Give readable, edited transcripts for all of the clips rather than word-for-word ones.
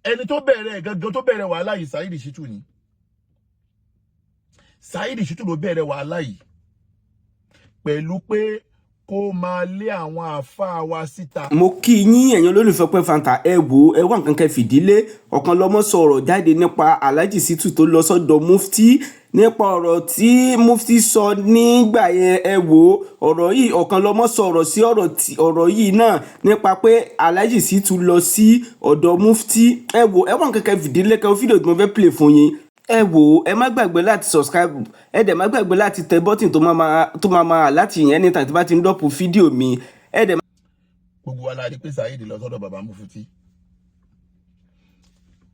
ẹni tó bẹ̀rẹ̀ gangan tó bẹ̀rẹ̀ wàhálà yìí Saheed Shittu ni. Saheed Shittu ló bẹ̀rẹ̀ wàhálà yìí pẹ̀lú pé kó máa lé àwọn àáfàá wa síta. mo kí yín ẹ̀yin olólùfẹ́ Ọpẹ́ Fanta ẹ wò ẹ wá nǹkan kẹ́ fìdílé ọ̀kan lọ́mọ sọ̀rọ̀ jáde nípa Alhaji Shittu tó lọ sọ́dọ̀ Mufti nípa ọ̀rọ̀ tí Mufti sọ nígbà yẹn ẹ wò ọ̀rọ̀ yìí ọ̀kan lọ́mọ sọ̀rọ̀ sí ọ̀rọ̀ yìí náà nípa pé Alhaji Shittu lọ sí ọ̀dọ̀ Mufti ẹ wò ẹ wá nǹkan kẹ́ fìdílé kẹ́ fídíò tí mo fẹ́ play fún yín ẹ wò ẹ má gbàgbé láti subscribe ẹ dẹ̀ má gbàgbé láti tẹ bọ́tìn tó máa láti yẹn níta tí bá ti ń dọ́pù fídíò mi ẹ dẹ̀. Gbogbo wa la rí pé Saheed lọ sọ́dọ̀ bàbá Mufti.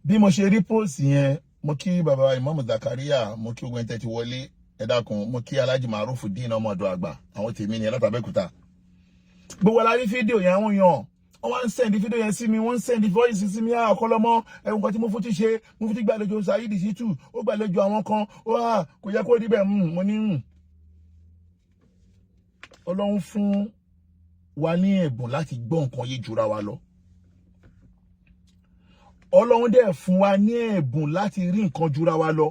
Bí mo ṣe rí post yẹn mo kí bàbá Imam Zakaria mo kí ogun tẹ́tí wọlé ẹ dákun mo kí Alhaji Marufudeen ọmọdọ̀ àgbà àwọn tèmi ni látàbẹ́kúta. Gbogbo wa la rí fídíò yẹn àwọn èèyàn wọ́n wá ń sẹ́ndì fídíò yẹn sí mi wọ́n ń sẹ́ndì voice sí mi ọ̀kọ́lọ́mọ ẹ̀wọ̀n kan tí Mufti ṣe Mufti gbàlejò Saheed Shittu ó gbàlejò àwọn kan ó kò yẹ kó rí bẹ́ẹ̀ mo ní Ọlọ́run fún wa ní ẹ̀bùn láti gbọ́ nǹkan yé jura wa lọ. Ọlọ́run dẹ̀ fún wa ní ẹ̀bùn láti rí nǹkan jura wa lọ.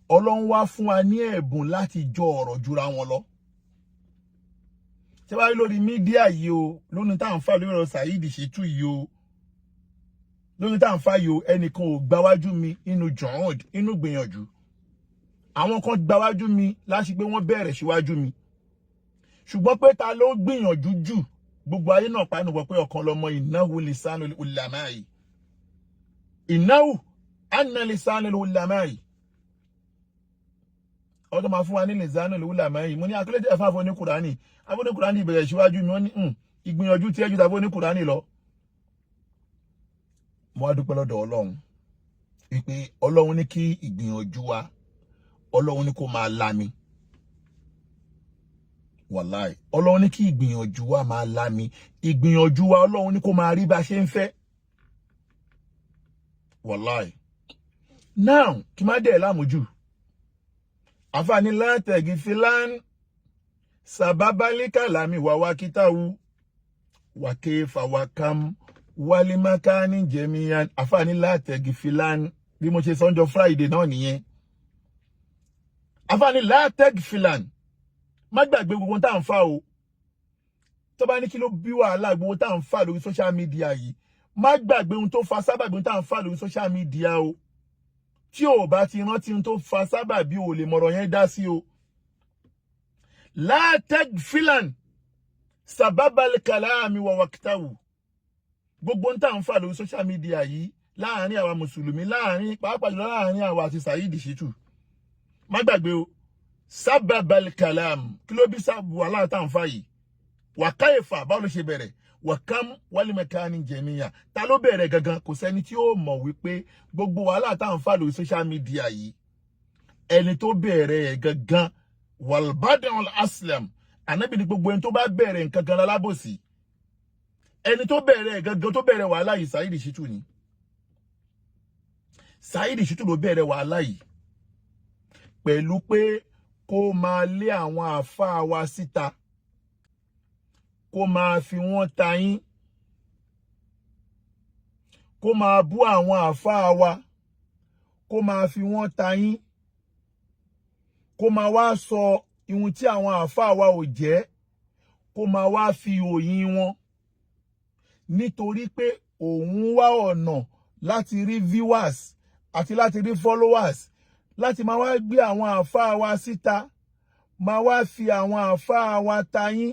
Ọlọ́run wá fún wa ní ẹ̀bùn láti jọ ọ̀rọ̀ jura wọn lọ. Ṣé wá rí lórí mídíà yìí o lónìí tá à ń fà lórí ọ̀rọ̀ Saheed Shittu yìí o lónìí tá à ń fà yìí o ẹnìkan ò gbáwájú mi inú jọ̀hún inú gbìyànjú àwọn kan gbáwájú mi láti pé wọ́n bẹ̀rẹ̀ síwájú mi ṣùgbọ́n pé ta ló gbìyànjú jù gbogbo ayé náà pàánù wọ pé ọ̀kan lọmọ innahu lisanul ulamai innahu anna lisanul ulamai ọdún máa fún wa ní lisanul ulamai mo ní akílẹ̀tẹ̀ ẹ̀fà fún ní Kùránì abóní Kùránì ìbẹ̀rẹ̀ síwájú mi wọ́n ní ìgbìyànjú tí ẹjú tàbí ní Kùránì lọ. Mo wá dúpẹ́ lọ́dọ̀ Ọlọ́run wípé Ọlọ́run ní kí ìgbìyànjú wa Ọlọ́run ní kó máa lami wàláì Ọlọ́run ní kí ìgbìyànjú wa máa lami ìgbìyànjú wa Ọlọ́run ní kó máa rí bá ṣe ń fẹ́ wàláì. Now kí má dẹ̀ lámójú àfààní látẹ̀gì filan sababalika lami wàwá kítáwù wàkéfà wàkàm walimakani jẹmiyan àfààní látẹ̀gì filan bí mo ṣe sọ́njọ́ Friday náà nìyẹn àfààní látẹ̀gì filan má gbàgbé gbogbo tá à ń fà o tó bá ní kí ló bí wàhálà gbogbo tá à ń fà lórí social media yìí má gbàgbé ohun tó fa sábàbí tá à ń fà lórí social media o tí o bá ti rántí ohun tó fa sábàbí o lè mọ̀rọ̀ yẹn dá sí o. látẹ̀gì filan sababal kalami wa waqtahu gbogbo tá à ń fà lórí social media yìí láàrin àwa mùsùlùmí láàrin pàápàá jùlọ láàrin àwa àti Saheed Shittu má gbàgbé o sábàbal kalam kí ló bí sábù wàhálà tá à ń fà yìí wàkáyèfà báwo ló ṣe bẹ̀rẹ̀ wàkám wálìmẹ̀kánì jẹ̀míyà ta ló bẹ̀rẹ̀ gangan kò sẹ́ni tí ó mọ̀ wípé gbogbo wàhálà tá à ń fà lórí social media yìí ẹni tó bẹ̀rẹ̀ ẹ̀ gangan wàlbádàn aslam ànábì ní gbogbo ẹni tó bá bẹ̀rẹ̀ nǹkan gan lálábòsí ẹni tó bẹ̀rẹ̀ ẹ̀ gangan tó bẹ̀rẹ̀ wàhálà yìí Saheed Shittu ni Saheed Shittu ló bẹ̀rẹ̀ wàhálà yìí pẹ̀lú pé kó máa lé àwọn àáfàá wa síta kó máa fi wọ́n ta yín kó máa bú àwọn àáfàá wa kó máa fi wọ́n ta yín kó máa wá sọ ihun tí àwọn àáfàá wa ò jẹ́ kó máa wá fi òyìn wọn nítorí pé òun wá ọ̀nà láti rí viewers àti láti rí followers láti máa wá gbé àwọn àáfàá wa síta máa wá fi àwọn àáfàá wa ta yín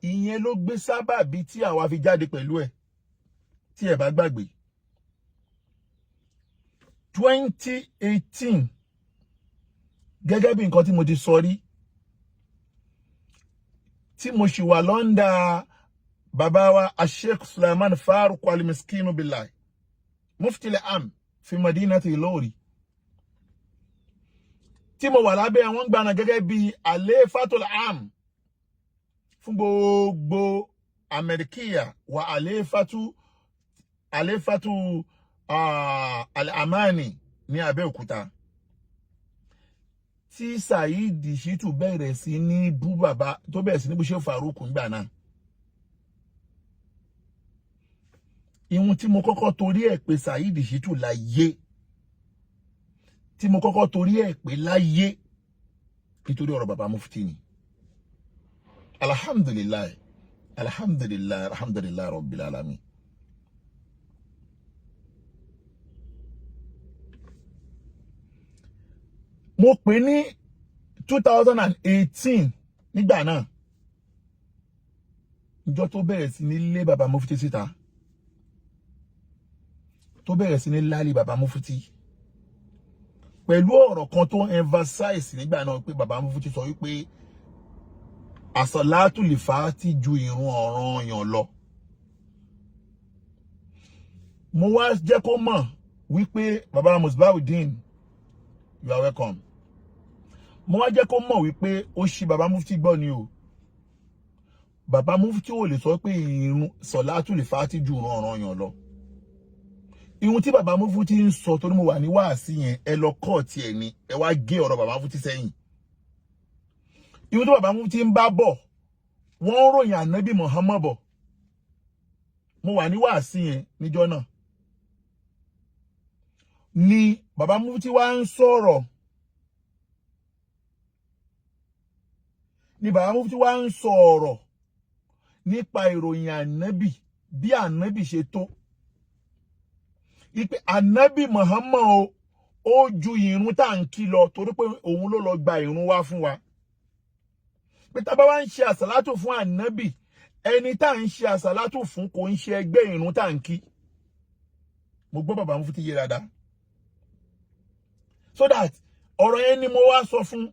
ìyẹn ló gbé sábàbí tí àwa fi jáde pẹ̀lú ẹ̀ tí ẹ bá gbàgbé 2018 gẹ́gẹ́ bí nǹkan tí mo ti sọ rí tí mo ṣì wà lọ́ndà bàbá wa Sheikh Sulaiman Faruq al-Miskinu Billah Mufti al-Am fi Madinati Ilori tí mo wà lábẹ́ àwọn gbàna gẹ́gẹ́ bí Alefatul Am fún gbogbo Amerikiya wa Alefatu al-Amani ní Abẹ́òkúta tí Saheed Shittu bẹ̀rẹ̀ sí ní bú bàbá tó bẹ̀rẹ̀ sí ní bú Sheikh Faruq ńgbà náà ìhun tí mo kọ́kọ́ torí ẹ̀ pé Saheed Shittu láyé tí mo kọ́kọ́ torí ẹ̀ pé láyé nítorí ọ̀rọ̀ bàbá mufti ni. Alhamdulillah alhamdulillah alhamdulillah rabbil alamin. Mo pè ní 2018 nígbà náà ìjọ tó bẹ̀rẹ̀ sí ní lé bàbá mufti síta tó bẹ̀rẹ̀ sí ní lálé bàbá mufti pẹ̀lú ọ̀rọ̀ kan tó emphasize nígbà náà pé bàbá mufti sọ wípé àsàlátù lè fà á ti ju ìrun ọ̀ranyàn lọ. Mo wá jẹ́ kó mọ̀ wípé bàbá Musbauddin, you are welcome. Mo wá jẹ́ kó mọ̀ wípé ó ṣì bàbá mufti gbọ́ ni o. Bàbá mufti ò lè sọ pé ìrun sọ̀látù lè fà á ti ju ìrun ọ̀ranyàn lọ. Ìhun tí bàbá mufti ń sọ torí mo wà ní wáàsí yẹn ẹ lọ kọ́ ti ẹ̀ ni ẹ wá gé ọ̀rọ̀ bàbá mufti sẹ́yìn. Ìhun tí bàbá mufti ń bá bọ̀ wọ́n ń ròyìn ànábì Muhammad bọ̀. Mo wà ní wáàsí yẹn níjọ́ náà ni bàbá mufti wá ń sọ̀rọ̀ ni bàbá mufti wá ń sọ̀rọ̀ nípa ìròyìn ànábì bí ànábì ṣe tó ipe ànábì Muhammad ó ju ìrun tá ń kí lọ torí pé òun ló lọ gba ìrun wá fún wa pé tá bá wá ń ṣe àsàlátù fún ànábì ẹni tá ń ṣe àsàlátù fún kò ń ṣe ẹgbẹ́ ìrun tá ń kí. Mo gbọ́ bàbá mufti yé dáadáa so that ọ̀rọ̀ yẹn ni mo wá sọ fún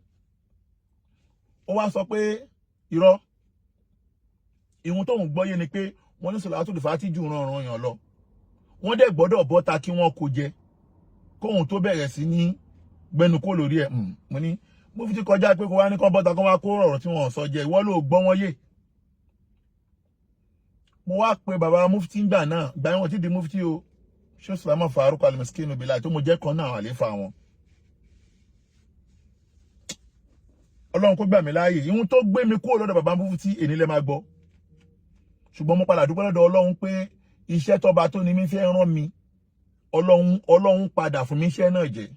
ó wá sọ pé irọ́ ìhun tóun gbọ́ yé ni pé wọ́n ní sọ̀látù lè fà á ti ju ìrun ọ̀ranyàn lọ wọ́n dẹ̀ gbọ́dọ̀ bọ́ta kí wọ́n kó jẹ kóhun tó bẹ̀rẹ̀ sí ní gbẹnukó lórí ẹ̀ mo ní mufti kọjá pé kó wá ní kán bọ́ta kán wá kó ọ̀rọ̀ tí wọ́n sọ jẹ ìwọ ló gbọ́ wọn yé. Mo wá pe bàbá mufti ńgbà náà gbà wọn ti di mufti o Sheikh Sulaiman Farouk Al-Miskinu Billah tó mo jẹ́ kan náà àléfà wọn. Ọlọ́run kó gbà mí láàyè ìhun tó gbé mi kúrò lọ́dọ̀ bàbá mufti èní lẹ máa gbọ́ ṣùgbọ́n mo padà dúpẹ́ lọ́dọ̀ Ọlọ́run pé iṣẹ́ tọ́ba tó ní mi fẹ́ rán mi Ọlọ́run padà fún mi iṣẹ́ náà jẹ́.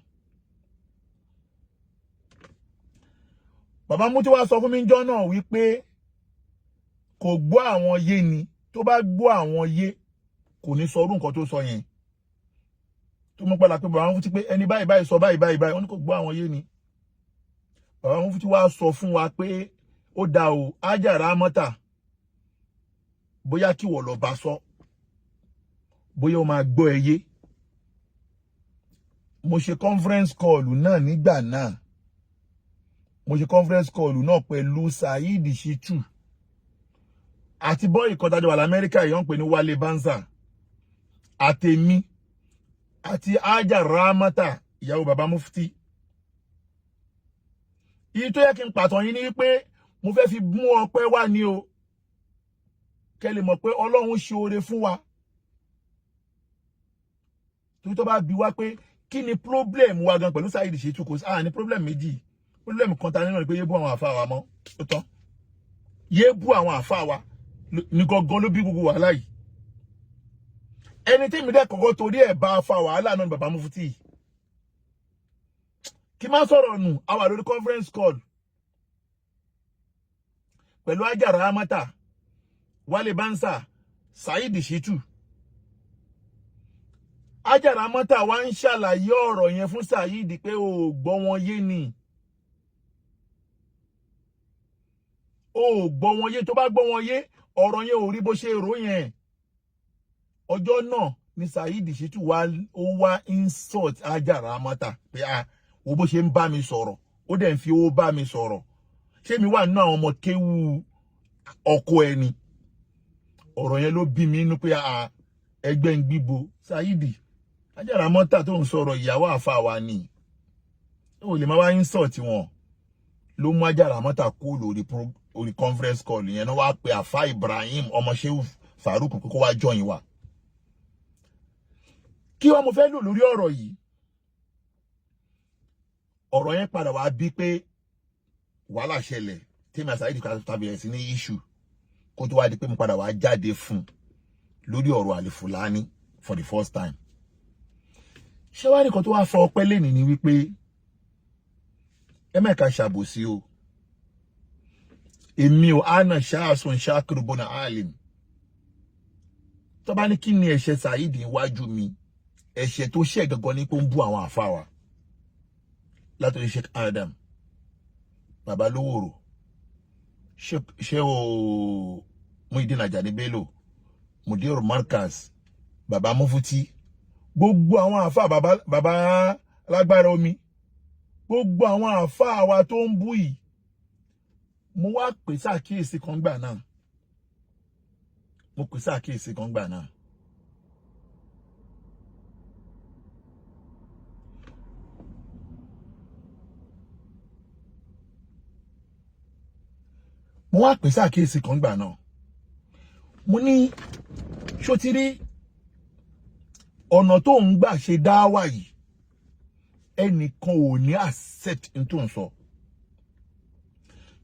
Bàbá mufti wá sọ fún mi níjọ́ náà wípé kò gbọ́ àwọn yé ni tó bá gbọ́ àwọn yé kò ní sọ orú nǹkan tó sọ yẹn tó mú padà pé bàbá mufti pé ẹni báyìí báyìí sọ báyìí báyìí wọ́n ní kò gbọ́ àwọn yé ni. Bàbá mufti wá sọ fún wa pé ó dá o Ájàrà mọ́tà bóyá kí wọ́n lọ bá sọ bóyá ó máa gbọ́ ẹ yé. Mo ṣe conference call náà nígbà náà mo ṣe conference call náà pẹ̀lú Saheed Shittu àti bọ́ọ̀lì kan tájọ wà l'Amẹ́ríkà yìí wọ́n pè ní Wálé Banza àtèmi àti Ájàrà mọ́tà ìyàwó bàbá mufti. Èyí tó yẹ kí n pàtàn yín ní wípé mo fẹ́ fi mú ọpẹ́ wá ní o kẹ́ lè mọ̀ pé Ọlọ́run ṣe oore fún wa torí tó bá bi wá pé kí ni problem wa gan pẹ̀lú Saheed Shittu kò sí ní problem méjì problem kan ta nínú ni pé yé bú àwọn àfáà wa mọ́ ó tán yé bú àwọn àfáà wa ní gangan ló bí gbogbo wàhálà yìí ẹni tí mi dẹ́ kọ́kọ́ torí ẹ̀ bá fa wàhálà náà bàbá mufti kí má sọ̀rọ̀ nù a wà lórí conference call pẹ̀lú Ájàrà mọ́tà Wálé Banza Saheed Shittu. Ájàrà mọ́tà wá ń ṣàlàyé ọ̀rọ̀ yẹn fún Saheed pé o gbọ́ wọn yé ni o gbọ́ wọn yé tó bá gbọ́ wọn yé ọ̀rọ̀ yẹn ò rí bó ṣe rò yẹn. Ọjọ́ náà ni Saheed Shittu wá insult Ájàrà mọ́tà pé wo bó ṣe ń bá mi sọ̀rọ̀ ó dẹ̀ ń fi owó bá mi sọ̀rọ̀ ṣé mi wà nínú àwọn ọmọ kéwú ọkọ ẹni. Ọ̀rọ̀ yẹn ló bí mi inú pé ẹgbẹ́ ń gbíbo Saheed Ájàrà mọ́tà tó ń sọ̀rọ̀ ìyàwó àfáà wa ni ó lè má wá insult wọn ló mú Ájàrà mọ́tà kó lórí conference call yẹn náà wá pe àfáà Ibrahim ọmọ Sheikh Farouk kó wá join wa. Kí wọ́n mo fẹ́ lò lórí ọ̀rọ̀ yìí ọ̀rọ̀ yẹn padà wá bí pé wàhálà ṣẹlẹ̀ tèmi àti Saheed tàbí ẹ̀ sí ní issue kó tó wá di pé mo padà wá jáde fún lórí ọ̀rọ̀ Alifulani for the first time. Ṣé wá nìkan tó wá fọ ọpẹ́ lẹ́nìí ni wípé ẹ mẹ́ka ṣàbòsí o. Èmi ò Ana Ṣáàsùn Ṣákìrù Bọ́nà Alim. Tó bá ní kí ni ẹ̀ṣẹ̀ Saheed níwájú mi, ẹ̀ṣẹ̀ tó ṣẹ̀ gangan ní pé ń bú àwọn àfáà wa. Látọ̀rí Sheikh Adam, Baba Loworo, Sheikh Muhyiddin Ajani Bello, Mudir Markaz, Baba Mufti, gbogbo àwọn àfáà baba Alágbára Omi, gbogbo àwọn àfáà wa tó ń bú yìí, mo wá pè sákíyèsí kan gbà náà. Mo pè sákíyèsí kan gbà náà. Mo wá pè sákíyèsí kan gbà náà. Mo ní ṣó ti rí ọ̀nà tó ń gbà ṣe dáwà yìí, ẹnìkan ò ní accept n tó ń sọ.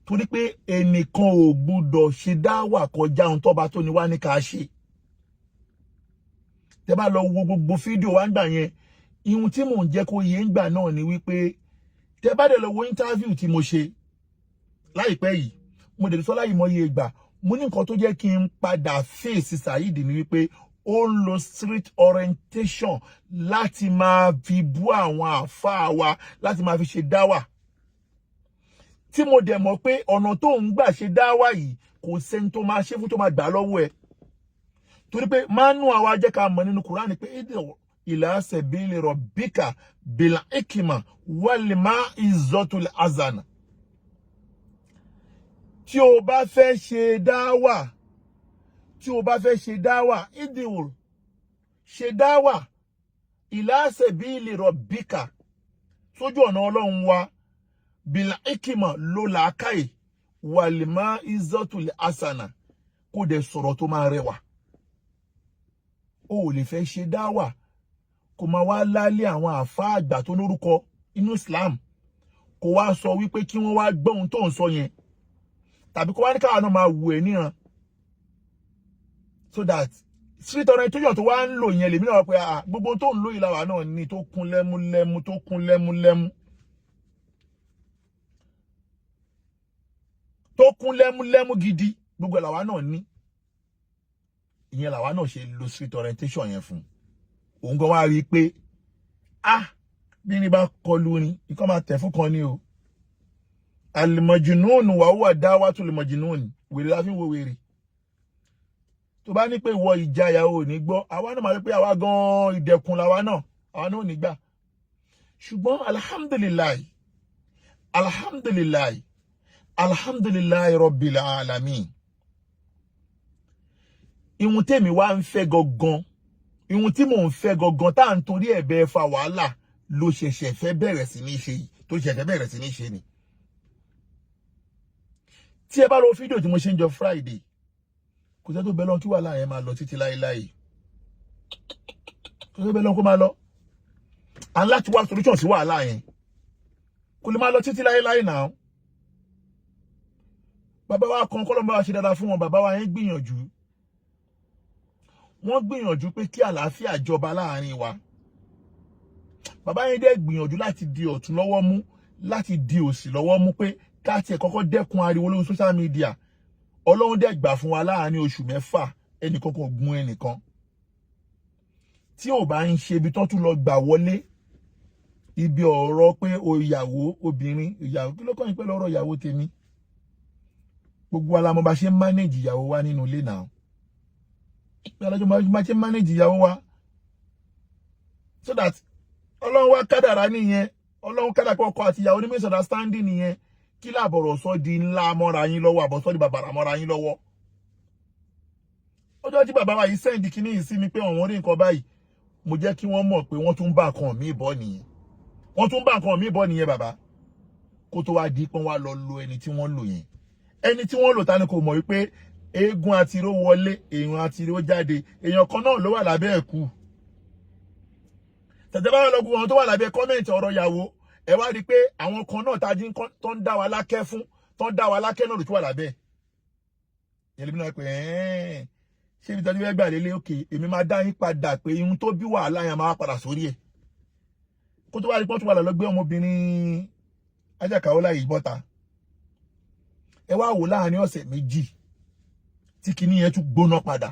Torí pé ẹnìkan ò gbọ́dọ̀ ṣe dáwà kọjá ohun tó bá tó ní wá ní ká ṣe. Tẹ́ bá lọ wo gbogbo fídíò wa ńgbà yẹn, ihun tí mò ń jẹ́ kó yé ńgbà náà ni wípé tẹ́ bá dé lọ wo interview tí mo ṣe láìpẹ́ yìí, mo dẹ̀ sọ láyìí mọ́yé ìgbà, mo ní nǹkan tó jẹ́ kí n padà face Saheed ni wípé ó ń lo street orientation láti máa fi bú àwọn àfáà wa, láti máa fi ṣe dáwà. Tí mo dẹ̀ mọ̀ pé ọ̀nà tó ń gbà ṣe dáwà yìí kò sẹ́ni tó máa ṣe fún tó máa gbà lọ́wọ́ ẹ̀. Torí pé mánú àwa jẹ́ ká mọ̀ nínú Kùránì pé ila sabili rabbika bil hikma wal mau'izatil hasana. Tí o bá fẹ́ ṣe dáwà, ìdíwò ṣe dáwà ila sabili rabbika, sójú ọ̀nà Ọlọ́run wa, bil hikma ló làákàyè wal mau'izatil hasana, kó dẹ̀ sọ̀rọ̀ tó máa rẹwà. O ò lè fẹ́ ṣe dáwà kó máa wá lálé àwọn àfáà àgbà tó lórúkọ inú Islam, kó wá sọ wípé kí wọ́n wá gbọ́ ohun tó ń sọ yẹn, tàbí kó wá ní káwọn náà máa wù ẹ́ níran. So that street orientation tó wá ń lò yẹn lèmi náà wá pé gbogbo tó ń lò yìí làwa náà ní tó kún lẹ́múlẹ́mú, tó kún lẹ́múlẹ́mú, tó kún lẹ́múlẹ́mú gidi, gbogbo làwa náà ní. Ìyẹn làwa náà ṣe lo street orientation yẹn fún. Òun gan wá rí pé bí ní bá kọlu ni ikọ́ máa tẹ̀ fún kan ní o. Al-majnun wa huwa da'watul majnun, wèrè la fi ń wo wèrè. Tó bá ní pé ìwọ ìjayà ò ní gbọ́, àwa náà máa rí pé àwa gan ìdẹ̀kùn làwa náà, àwa náà ò ní gbà. Ṣùgbọ́n alhamdulillahi rabbil alamin. Ihun tèmi wá ń fẹ́ gangan, ihun tí mò ń fẹ́ gangan tá à ń torí ẹ̀ bẹ́ẹ̀ fa wàhálà ló ṣẹ̀ṣẹ̀ fẹ́ bẹ̀rẹ̀ sí ní ṣe yìí, tó ṣẹ̀ṣẹ̀ bẹ̀rẹ̀ sí ní ṣe ni. Tí ẹ bá lọ fídíò tí mo ṣe ń jọ Friday, kò sẹ́ tó bẹ́ lọ́n kí wàhálà yẹn máa lọ títí láéláé. Kò sẹ́ bẹ́ lọ́n kó máa lọ. À ń láti wá solution sí wàhálà yẹn. Kò lè máa lọ títí láéláé náà. Bàbá wa kan kọ́ ló ń bá wa ṣe dáadáa fún wọn, bàbá wa yẹn gbìyànjú. Wọ́n gbìyànjú pé kí àlàáfíà jọba láàrin wa. Bàbá yẹn dẹ̀ gbìyànjú láti di ọ̀tún lọ́wọ́ mú, láti di òsì lọ́wọ́ mú pé ká tiẹ̀ kọ́kọ́ dẹ́kun ariwo lórí social media. Ọlọ́run dẹ̀ gbà fún wa láàrin oṣù mẹ́fà, ẹnìkan kò gún ẹnìkan. Tí ò bá ń ṣe ibi tán tún lọ gbà wọlé, ibi ọ̀rọ̀ pé ìyàwó obìnrin, ìyàwó kí ló kàn yín pẹ̀lú ọ̀rọ̀ ìyàwó tèmi? Gbogbo wa la mọ̀ bá ṣe manage ìyàwó wa nínú ilé náà. Alájọ máa ṣe manage ìyàwó wa. So that Ọlọ́run wá kádàrá nìyẹn. Ọlọ́run kádàrá pé ọkọ àti ìyàwó ní misunderstanding nìyẹn. Kí làbọ̀rọ̀ sọ di ńlá mọ́ra yín lọ́wọ́, àbọ̀sọ́ di bàbàrà mọ́ra yín lọ́wọ́. Ọjọ́ tí bàbá wa yìí send kíní yìí sí mi pé àwọn orí nǹkan báyìí, mo jẹ́ kí wọ́n mọ̀ pé wọ́n tún bá nǹkan mi bọ́ nìyẹn. Wọ́n tún bá nǹkan mi bọ́ nìyẹn bàbá. Kó tó wá di pé wọ́n lọ lo ẹni tí wọ́n lò yẹn. Ẹni tí wọ́n lò ta ni kò mọ̀ wípé eégún àtiró wọlé, èèyàn àtiró jáde, èèyàn kan náà ló wà lábẹ́ ẹ̀kú. Tẹ̀tẹ̀ bá lọ gbogbo wọn tó wà lábẹ́ kọ́mẹ̀ntì ọ̀rọ̀ ìyàwó, ẹ wá rí pé àwọn kan náà tají tó ń dá wa lákẹ́ fún, tó ń dá wa lákẹ́ náà ló tó wà lábẹ́. Yẹn lè bí náà pé ṣé ibi tó ti fẹ́ gbà lélẹ̀ òkè èmi máa dá yín padà pé ihun tó bí wàhálà yẹn máa padà sórí ẹ̀ kó tó wá rí pọ́n tó wà lọ gbé ọmọbìnrin Ajákàólá yìí bọ́ta ẹ wá wò láàrin ọ̀sẹ̀ méjì tí kinní yẹn tún gbóná padà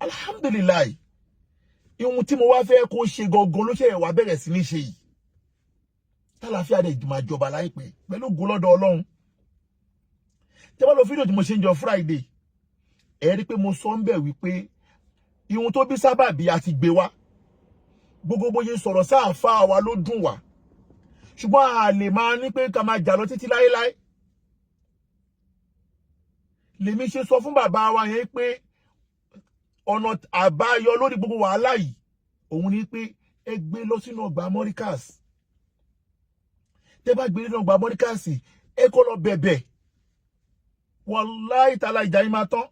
alhamdulilayi ihun tí mo wá fẹ́ kó ṣe gangan ló ṣe wá bẹ̀rẹ̀ sí ní ṣe yìí tálàfíà dẹ̀ máa jọba láìpẹ́ pẹ̀lú ògo lọ́dọ̀ Ọlọ́run tẹ́ bá lọ fídíò tí mo ṣe ń jọ Friday ẹ rí pé mo sọ ń bẹ̀ wípé ihun tó bí sábàbí àti gbé wá gbogbo bóyá sọ̀rọ̀ sáàfà wa ló dùn wá ṣùgbọ́n a lè máa ní pé ká máa jà lọ títí láéláé lèmi ṣe sọ fún bàbá wa yẹn pé ọ̀nà àbáyọ lórí gbogbo wàhálà yìí òun ni pé ẹ gbé lọ sínú ọgbà Mọ́ríkàs tẹ́ bá gbé nínú ọgbà Mọ́ríkàs ẹ kó lọ bẹ̀bẹ̀ wàláhì tàlà ìjà yìí máa tán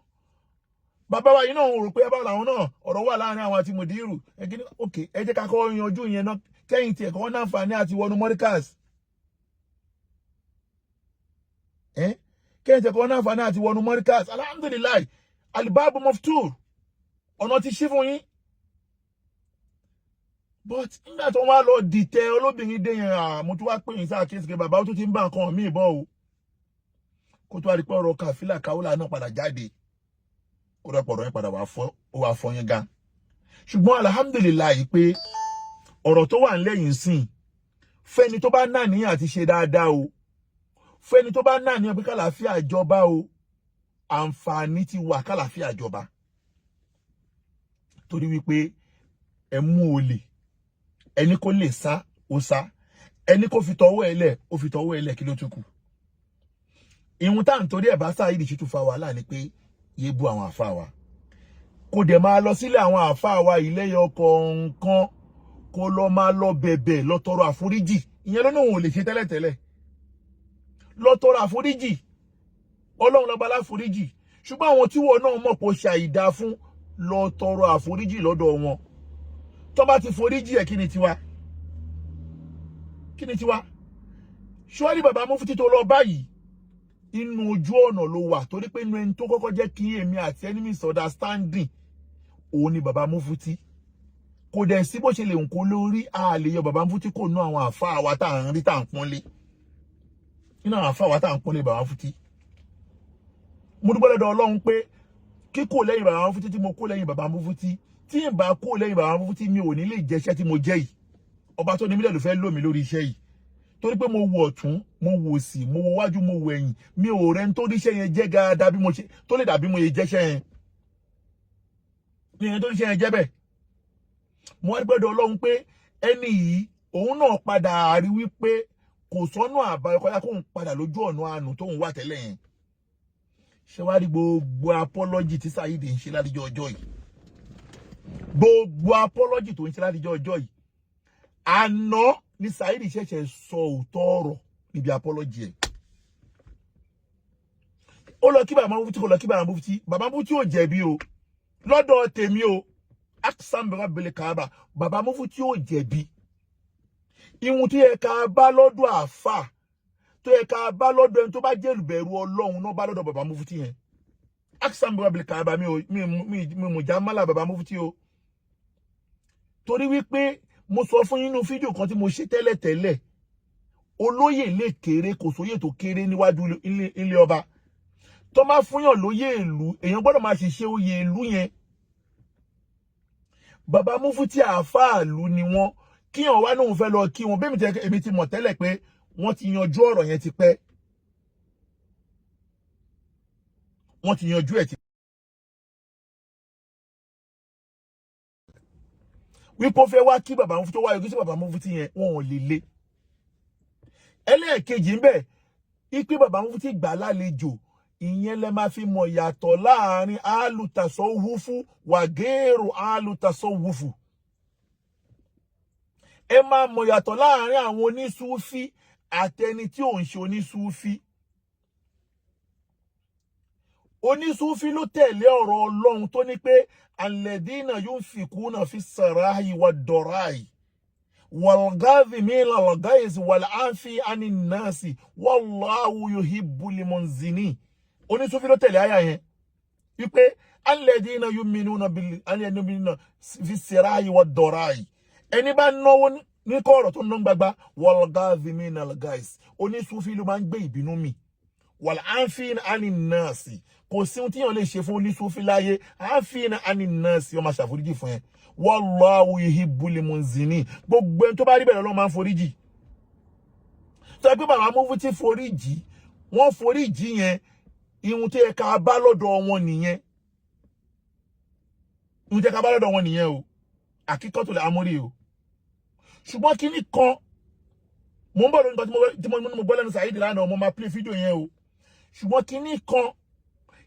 bàbá wa yìí náà rò pé báwo làwọn náà ọ̀rọ̀ wà láàrin àwọn àti mùdírù ẹgbẹ́ ok ẹ jẹ́ ká kọ́ yanjú yẹn náà kẹ́yìn tiẹ̀ kọ́ náà fàní àti wọnú Mọ́ríkàs kẹ́yìn tiẹ̀ kọ́ náà fàní àti wọnú Mọ́ríkàs alhamdulilayi alibabu moftur ọ̀nà ti ṣí fún yín but nígbà tó wá lọ dìtẹ̀ olóbìnrin dé yẹn mo tún wá pè yín sáà kéésì pé bàbá tó ti ń bá nǹkan míì bọ́ o kó tó wá rí pé ọ̀rọ̀ Kàfílà Káólà náà padà jáde ó rẹpọ̀rọ̀ yẹn padà wà fọ́ yẹn gan ṣùgbọ́n alhamdulilayi pé ọ̀rọ̀ tó wà lẹ́yìn sìn fẹ́ni tó bá náà níyàn àti ṣe dáadáa o fẹ́ni tó bá náà níyàn pé kàlàáfíà jọba o àǹfààní ti wà kàlàáfíà jọba torí wípé ẹ mú olè ẹni kó lè sá ó sá ẹni kó fi tọwọ́ ẹ lẹ̀ ó fi tọwọ́ ẹ lẹ̀ kí ló tún kù ìhun tá à ń torí ẹ̀ bá Saheed Shittu fa wàhálà ni pé yé bú àwọn àfáà wa kò dẹ̀ máa lọ sílé àwọn àfáà wa ìlẹ́yọ kọ̀ọ̀kan kó lọ máa lọ bẹ̀bẹ̀ lọ tọrọ àforíjì ìyẹn lọ́nà òun ò lè ṣe tẹ́lẹ̀tẹ́lẹ̀ lọ tọrọ àforíjì Ọlọ́run lọ́ba láforíjì ṣùgbọ́n àwọn tí wọ́n náà mọ̀ pé ó ṣàìdá fún lọ tọrọ àforíjì lọ́dọ̀ wọn tó bá ti foríjì ẹ̀ kí ni tiwa ṣọ́ọ́rí bàbá Mufti tó lọ báyìí inú ojú ọ̀nà ló wà torí pé inú ẹni tó kọ́kọ́ jẹ́ kí èmi àti ẹni misunderstanding òun ni bàbá Mufti kò dẹ̀ sí bó ṣe lè nǹkan lórí a lè yọ bàbá Mufti kò ná àwọn àfáà wa tá à ń rí tá à ń pọ́nlé nínú àwọn àfáà wa tá à ń pọ́nlé bàbá Mufti mo dúpẹ́ lọ́dọ̀ Ọlọ́run pé kíkó lẹ́yìn bàbá Mufti tí mo kó lẹ́yìn bàbá Mufti tí n bá kó lẹ́yìn bàbá Mufti mi ò ní lè jẹ́ iṣẹ́ tí mo jẹ́ yìí ọba tó ní mílẹ̀ ló fẹ́ lò mí lórí iṣẹ́ yìí torí pé mo wo ọ̀tún mo wo òsì mo wo wájú mo wo ẹ̀yìn mi ò rẹ́ni tó níṣẹ́ yẹn jẹ́ dáadáa bí mo ṣe tó lè dàbí mo yẹ jẹ́ṣẹ́ yẹn ní ẹni tó níṣẹ́ yẹn jẹ́ bẹ́ẹ̀ mo wá gbọ́dọ̀ Ọlọ́run pé ẹni yìí òun náà padà rí wípé kò sọ́nà àbáyọ kọjá kóun padà lójú ọ̀nà àánú tóun wà tẹ́lẹ̀ yẹn ṣé wá rí gbogbo apology tí Saheed ń ṣe ládìjọ́ ọjọ́ yìí gbogbo apology tó ń ṣe ládìjọ́ ọjọ́ yìí àná ni Saheed ṣẹ̀ṣẹ̀ sọ òótọ́ ọ̀rọ̀ níbi apology ẹ̀ ó lọ kí bàbá Mufti kò lọ kí bàbá Mufti ò jẹ̀bi o lọ́dọ̀ tèmi o aksam bẹ̀rẹ̀ bẹ̀lẹ̀ Kaaba bàbá Mufti ò jẹ̀bi ìhun tó yẹ ká bá lọ́dọ̀ àfà tó yẹ ká bá lọ́dọ̀ ẹni tó bá jẹ́ olùbẹ̀rù Ọlọ́run náà bá lọ́dọ̀ bàbá Mufti yẹn aksam bẹ̀rẹ̀ bẹ̀lẹ̀ Kaaba mi mú jámálà bàbá Mufti o torí wípé mo sọ fún yín nínú fídíò kan tí mo ṣe tẹ́lẹ̀tẹ́lẹ̀ olóyè lè kéré kò sóyè tó kéré níwájú ilé ọba tó máa fúnyàn lóyè ìlú èèyàn gbọ́dọ̀ máa ṣiṣẹ́ oyè ìlú yẹn bàbá Mufti àfáàlú ni wọ́n kíyàn wá náà fẹ́ lọ kí wọn bẹ́ẹ̀ mi tẹ́ èmi ti mọ̀ tẹ́lẹ̀ pé wọ́n ti yanjú ọ̀rọ̀ yẹn ti pẹ́ wọ́n ti yanjú ẹ̀ ti wípé ó fẹ́ wá kí bàbá Mufti tó wá yọjú sí bàbá Mufti yẹn wọn ò lè le ẹlẹ́ẹ̀kejì ń bẹ ipe bàbá Mufti gbà lálejò ìyẹn lẹ máa fi mọ̀ yàtọ̀ láàrin alùtasọ̀wúfù wàgéèrò alùtasọ̀wúfù ẹ máa mọ̀ yàtọ̀ láàrin àwọn onísúfí àtẹni tí ò ń ṣe onísúfí onísúfí ló tẹ̀lé ọ̀rọ̀ Ọlọ́run tó ní pé alladhina yunfikuna fi sarahi wa dorai walghadhimina alghayz wal'afi anin nasi wallahu yuhibbul munzinin onísúfí ló tẹ̀lé àyà yẹn wípé alladhina yu'minuna bil alladhina fi sirai wa dorai ẹni bá náwó ní kọ̀rọ̀ tó ná gbagba wal ghazimina al ghais onísúfí ló máa ń gbé ìbínú mì wal anfina anin nasi kò sí ohun tí yàn lè ṣe fún onísúfí láyé anfina anin nasi ó máa ṣàforíjì fún ẹ wallahu yuhibbul munzinin gbogbo ẹni tó bá rí bẹ́ẹ̀ lọ́wọ́ máa ń foríjì tó pé bàbá Mufti foríjì wọ́n foríjì yẹn ihun tó yẹ ká bá lọ́dọ̀ wọn nìyẹn ihun tó yẹ ká bá lọ́dọ̀ wọn nìyẹn o àkíkọ́tò lè amórí o ṣùgbọ́n kíní kan mo ń bọ̀ lórí nǹkan tí mo gbọ́ lẹ́nu Saheed lánàá mo máa play fídíò yẹn o ṣùgbọ́n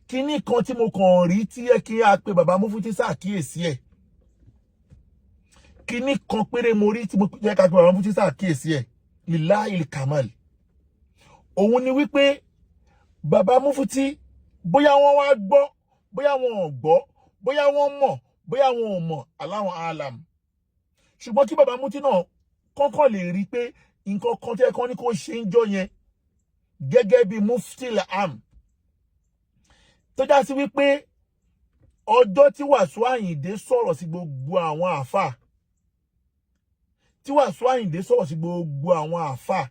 kíní kan tí mo kàn rí tí yẹ kí a pe bàbá Mufti ṣàkíyèsí ẹ̀ kíní kan péré mo rí tí mo yẹ ká pe bàbá Mufti ṣàkíyèsí ẹ̀ Lillahil Kamal òun ni wípé bàbá Mufti bóyá wọ́n wá gbọ́ bóyá wọ́n ò gbọ́ bóyá wọ́n mọ̀ bóyá wọ́n ò mọ̀ Allahu alam ṣùgbọ́n kí bàbá Mufti náà kọ́kọ́ lè rí pé nǹkan kan tẹ́ kan ní kó ṣe ń jọ yẹn gẹ́gẹ́ bí Mufti al-Am tó já sí wípé ọjọ́ tí Wasiu Ayinde sọ̀rọ̀ sí gbogbo àwọn àfà tí Wasiu Ayinde sọ̀rọ̀ sí gbogbo àwọn àfà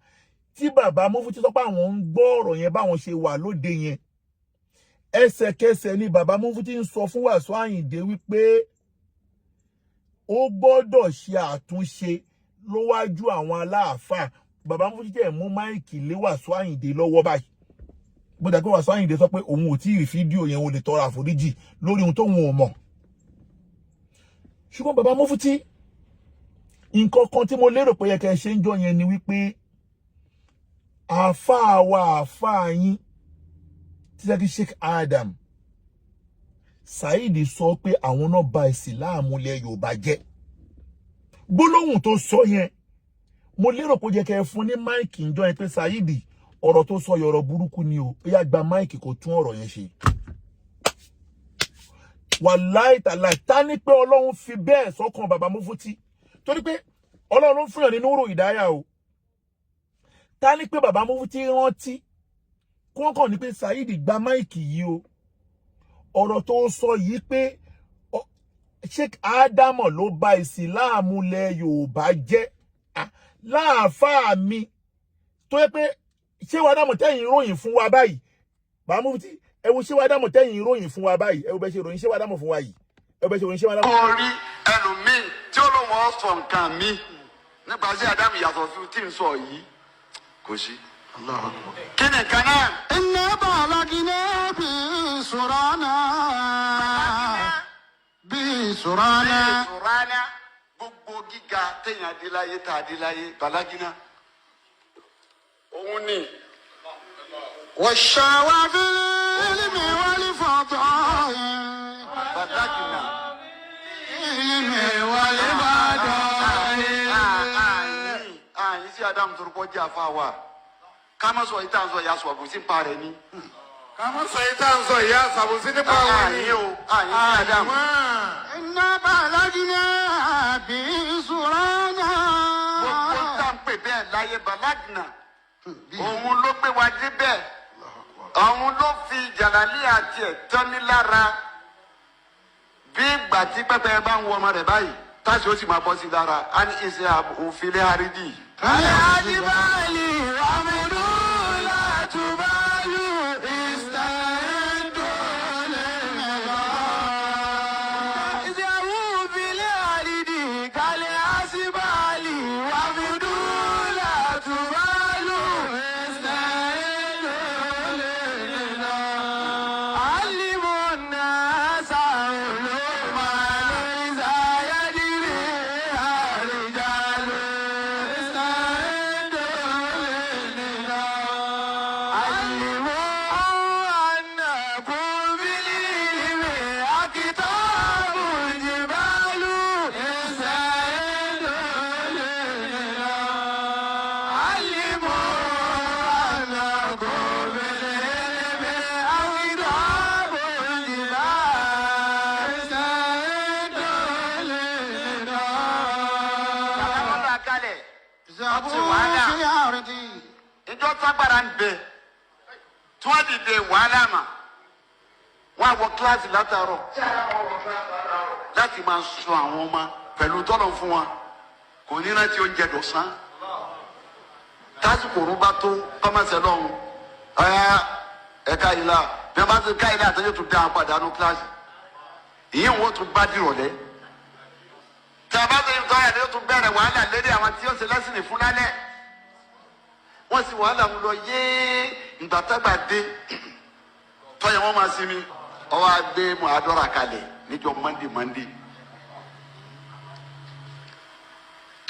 tí bàbá Mufti sọ pé àwọn ń gbọ́ ọ̀rọ̀ yẹn báwọn ṣe wà lóde yẹn ẹsẹ̀kẹsẹ̀ ni bàbá Mufti ń sọ fún Wasiu Ayinde wípé ó gbọ́dọ̀ ṣe àtúnṣe lówájú àwọn aláàfáà bàbá Mufti tẹ̀ mú máìkì lé Wasiu Ayinde lọ́wọ́ báyìí gbọ́dọ̀ pé Wasiu Ayinde sọ pé òun ò tí ì rí fídíò yẹn ó lè tọrọ àforíjì lórí ohun tóun ò mọ̀ ṣùgbọ́n bàbá Mufti nǹkan kan tí mo lérò pé yẹ kẹ́ ṣe ń jọ yẹn ni wípé àfáà yín tí sẹ́kí Sheikh Adam Saheed sọ pé àwọn náà bà ìsìláàmù ilẹ̀ Yorùbá jẹ́ gbólóhùn tó sọ yẹn mo lérò pé yẹ kẹ́ fún ní máìkì ń jọ yẹn pé Saheed ọ̀rọ̀ tó sọ yọ̀rọ̀ burúkú ni o ó yá gba máìkì kó tún ọ̀rọ̀ yẹn ṣe wàláì tàláì ta ní pé Ọlọ́run fi bẹ́ẹ̀ sọ́kàn bàbá Mufti torí pé Ọlọ́run ló ń fún yàn ní núrù ìdáyà o ta ní pé bàbá Mufti rántí kó kàn ní pé Saheed gba máìkì yìí o ọ̀rọ̀ tó sọ yìí pé Sheikh Adam ló bà ìsìláàmù ilẹ̀ Yorùbá jẹ́ láàfáà mi tó yẹ pé ṣé wàá dàmọ̀ tẹ́yìn ròyìn fún wa báyìí bàbá Mufti ẹ wo ṣé wàá dàmọ̀ tẹ́yìn ròyìn fún wa báyìí ẹ wo bẹ́ ṣe ròyìn ṣé wàá dàmọ̀ fún wa yìí ẹ wo bẹ́ ṣe ròyìn ṣé wàá dàmọ̀. orí ẹlòmíì tí ó lóun ọ̀sọ̀ nǹkan mi nípa sí Adam yàtọ̀ sí tí ń sọ yìí kò sí. kí ni kan náà. iná bàlágínà bí sùránà bí sùránà. bí sùránà gbogbo gíga téèyàn adéláyé tá adéláyé bàlágínà òun ni. wàṣàwà fi ilmi wal fadail. bàlágínà. ilmi wal fadail. àyìn sí Adam tó kọ́ jẹ́ àfa wa ká má sọ ìta ń sọ ìyá sọ àbùsí ń parẹ́ ni. ká má sọ ìta ń sọ ìyá sàbùsí nípa wọn ni. àyìn o àyìn sí Adam. iná bàlágínà bí sùránà. gbogbo tá ń pè bẹ́ẹ̀ láyé bàlágínà òun ló gbé wa dé bẹ́ẹ̀ òun ló fi jàlálí àti ẹ̀tọ́ ní lára bí ìgbà tí pẹ́pẹ́ bá ń wọ ọmọ rẹ̀ báyìí táṣì ó sì máa bọ́ sí lára á ní ìṣe òfin lé àrídì. aláàdìbàlì àmìlú látúbálù ìsàndó lẹ́mẹ̀lá. ìṣẹ̀wù òfìlẹ̀ àrídì kálẹ̀ àṣìbàlì àmìlú látúbálù ìsàndó lẹ́mẹ̀lá. àlìmọ̀ náà sàrò máa lórí sáyẹ́dìrì àrìjálù. ìjọ tágbára ń bẹ tí wọ́n dìde wàhálà mà wọ́n á wọ kíláàsì látàárọ̀ láti máa sọ àwọn ọmọ pẹ̀lú tọ́lọ̀ fún wọn kò ní rántí oúnjẹ dọ̀sán tásìkò òru bá tó kọ́mọ̀sẹ̀ lọ́hùn ẹ̀ka ìlà bí wọ́n bá ti ká ìlà àtẹ́jọ́ tó dá wọn padà nù kíláàsì ìyẹn wọ́n tún bá dìrọ̀lẹ́ tí a bá ti ń tọ́ ẹ̀ ló tún bẹ̀rẹ̀ wàhálà lédè àwọn tí ó ṣe lẹ́sìn fún lálẹ́ wọ́n sì wàhálà ń lọ yéé ìgbà tágbà dé tọ́yẹ̀ wọ́n máa sinmi ọwọ́ agbé mọ́ àdọ́rà kalẹ̀ níjọ́ mọ́ndé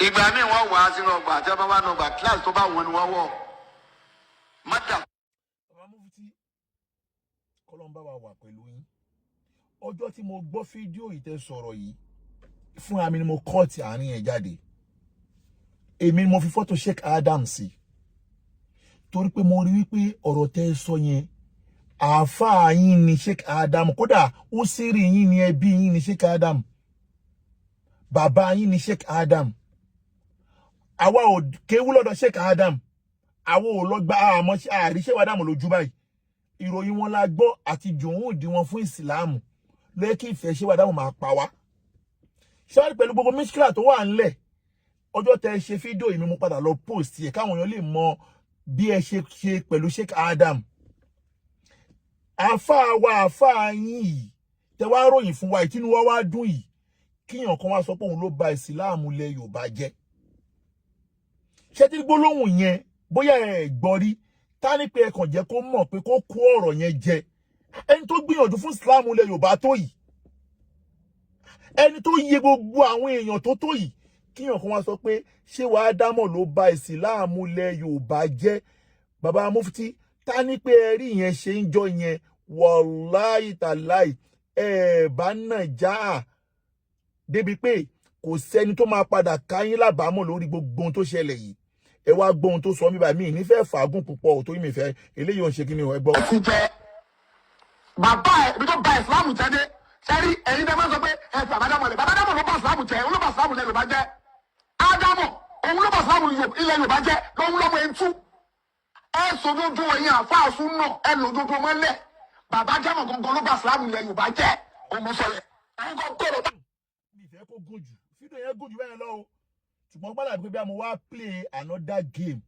ìgbà míì wọ́n wà á sínú ọgbà àti ọba wa nù ọgbà kíláàsì tó bá wọn ni wọ́n wọ̀ mọ́tà. Bàbá Mufti kọ́lọ́n bá wa wà pẹ̀lú yín ọjọ́ tí mo gbọ́ fídíò yìí tẹ́ sọ̀rọ̀ yìí fúnra mi ni mo kọ́ọ̀tì àárín ẹ̀ jáde èmi ni mo fi fọ́tò Sheikh Adam sí torí pé mo rí wípé ọ̀rọ̀ tẹ́ sọ yẹn àáfàá yín ni Sheikh Adam kódà ó sírì yín ni ẹbí yín ni Sheikh Adam bàbá yín ni Sheikh Adam àwa ò kéwú lọ́dọ̀ Sheikh Adam àwa ò lọ gba àmọ́ àrí Sheikh Adam lójú báyìí ìròyìn wọn la gbọ́ àti jòhún ìdí wọn fún ìsìláàmù lóye kí ìfẹ́ Sheikh Adam máa pa wá ṣáàrì pẹ̀lú gbogbo mísíkìlà tó wà ńlẹ̀ ọjọ́ tẹ́ ṣe fídíò yìí mo padà lọ post ẹ̀ káwọn èèyàn lè mọ bí ẹ ṣe ṣe pẹ̀lú Sheikh Adam àáfàá yín yìí tẹ wá ròyìn fún wa ìtínú wa wá dùn yìí kíyàn kan wá sọ pé òun ló ba ìsìláàmù lẹ̀ Yorùbá jẹ́ ṣé tí gbólóhùn yẹn bóyá ẹ gbọ́ rí ta ní pé ẹ kàn jẹ́ kó mọ̀ pé kó kó ọ̀rọ̀ yẹn jẹ ẹni tó gbìyànjú fún ìsìláàmù lẹ̀ Yorùbá tó yìí ẹni tó yẹ gbogbo àwọn èèyàn tó yìí kíyàn kan wá sọ pé ṣé wàá dámọ̀ ló ba ìsìláàmù lẹ̀ Yorùbá jẹ́ Bàbá Mufti ta ní pé ẹ rí yẹn ṣe ń jọ yẹn wàláì tàláì ẹ bá náà já débi pé kò sẹ́ni tó máa padà káyín lábàámọ̀ lórí gbogbo ohun tó ṣẹlẹ̀ yìí ẹ wá gbọ́ ohun tó sọ mí báyìí mi nífẹ̀ẹ́ fàágùn púpọ̀ ò tó yí mi fẹ́ eléyìí ò ń ṣe kí ni ẹ gbọ́. ti jẹ bàbá ẹ ibi tó ba ìsìlámù jẹ dé sẹ́rí ẹ̀yin tẹ́ máa ń sọ pé ẹ fi àbádámọ̀ lẹ̀ bàbádámọ̀ ló bá ìsìlámù jẹ òun ló bá ìsìlámù lẹ̀ Yorùbá jẹ́ ádámọ̀ òun ló bá ìsìlámù ilẹ̀ Yorùbá jẹ́ lóun lọ́mọ ẹ̀ ń tú ẹ sòdodo ẹ̀yin àfáàsùn náà ẹ lòdodo mọ́lẹ̀ bàbá jámọ̀ gangan ló bá ìsìlámù ilẹ̀ Yorùbá jẹ́ òun sọlẹ̀ ẹ̀yin kan gbọ́dọ̀ bá. mi ìfẹ́ kó gùn jù fídíò yẹn gùn jù bẹ́ẹ̀ lọ o ṣùgbọ́n gbọ́dọ̀ pé bí a mo wá play another game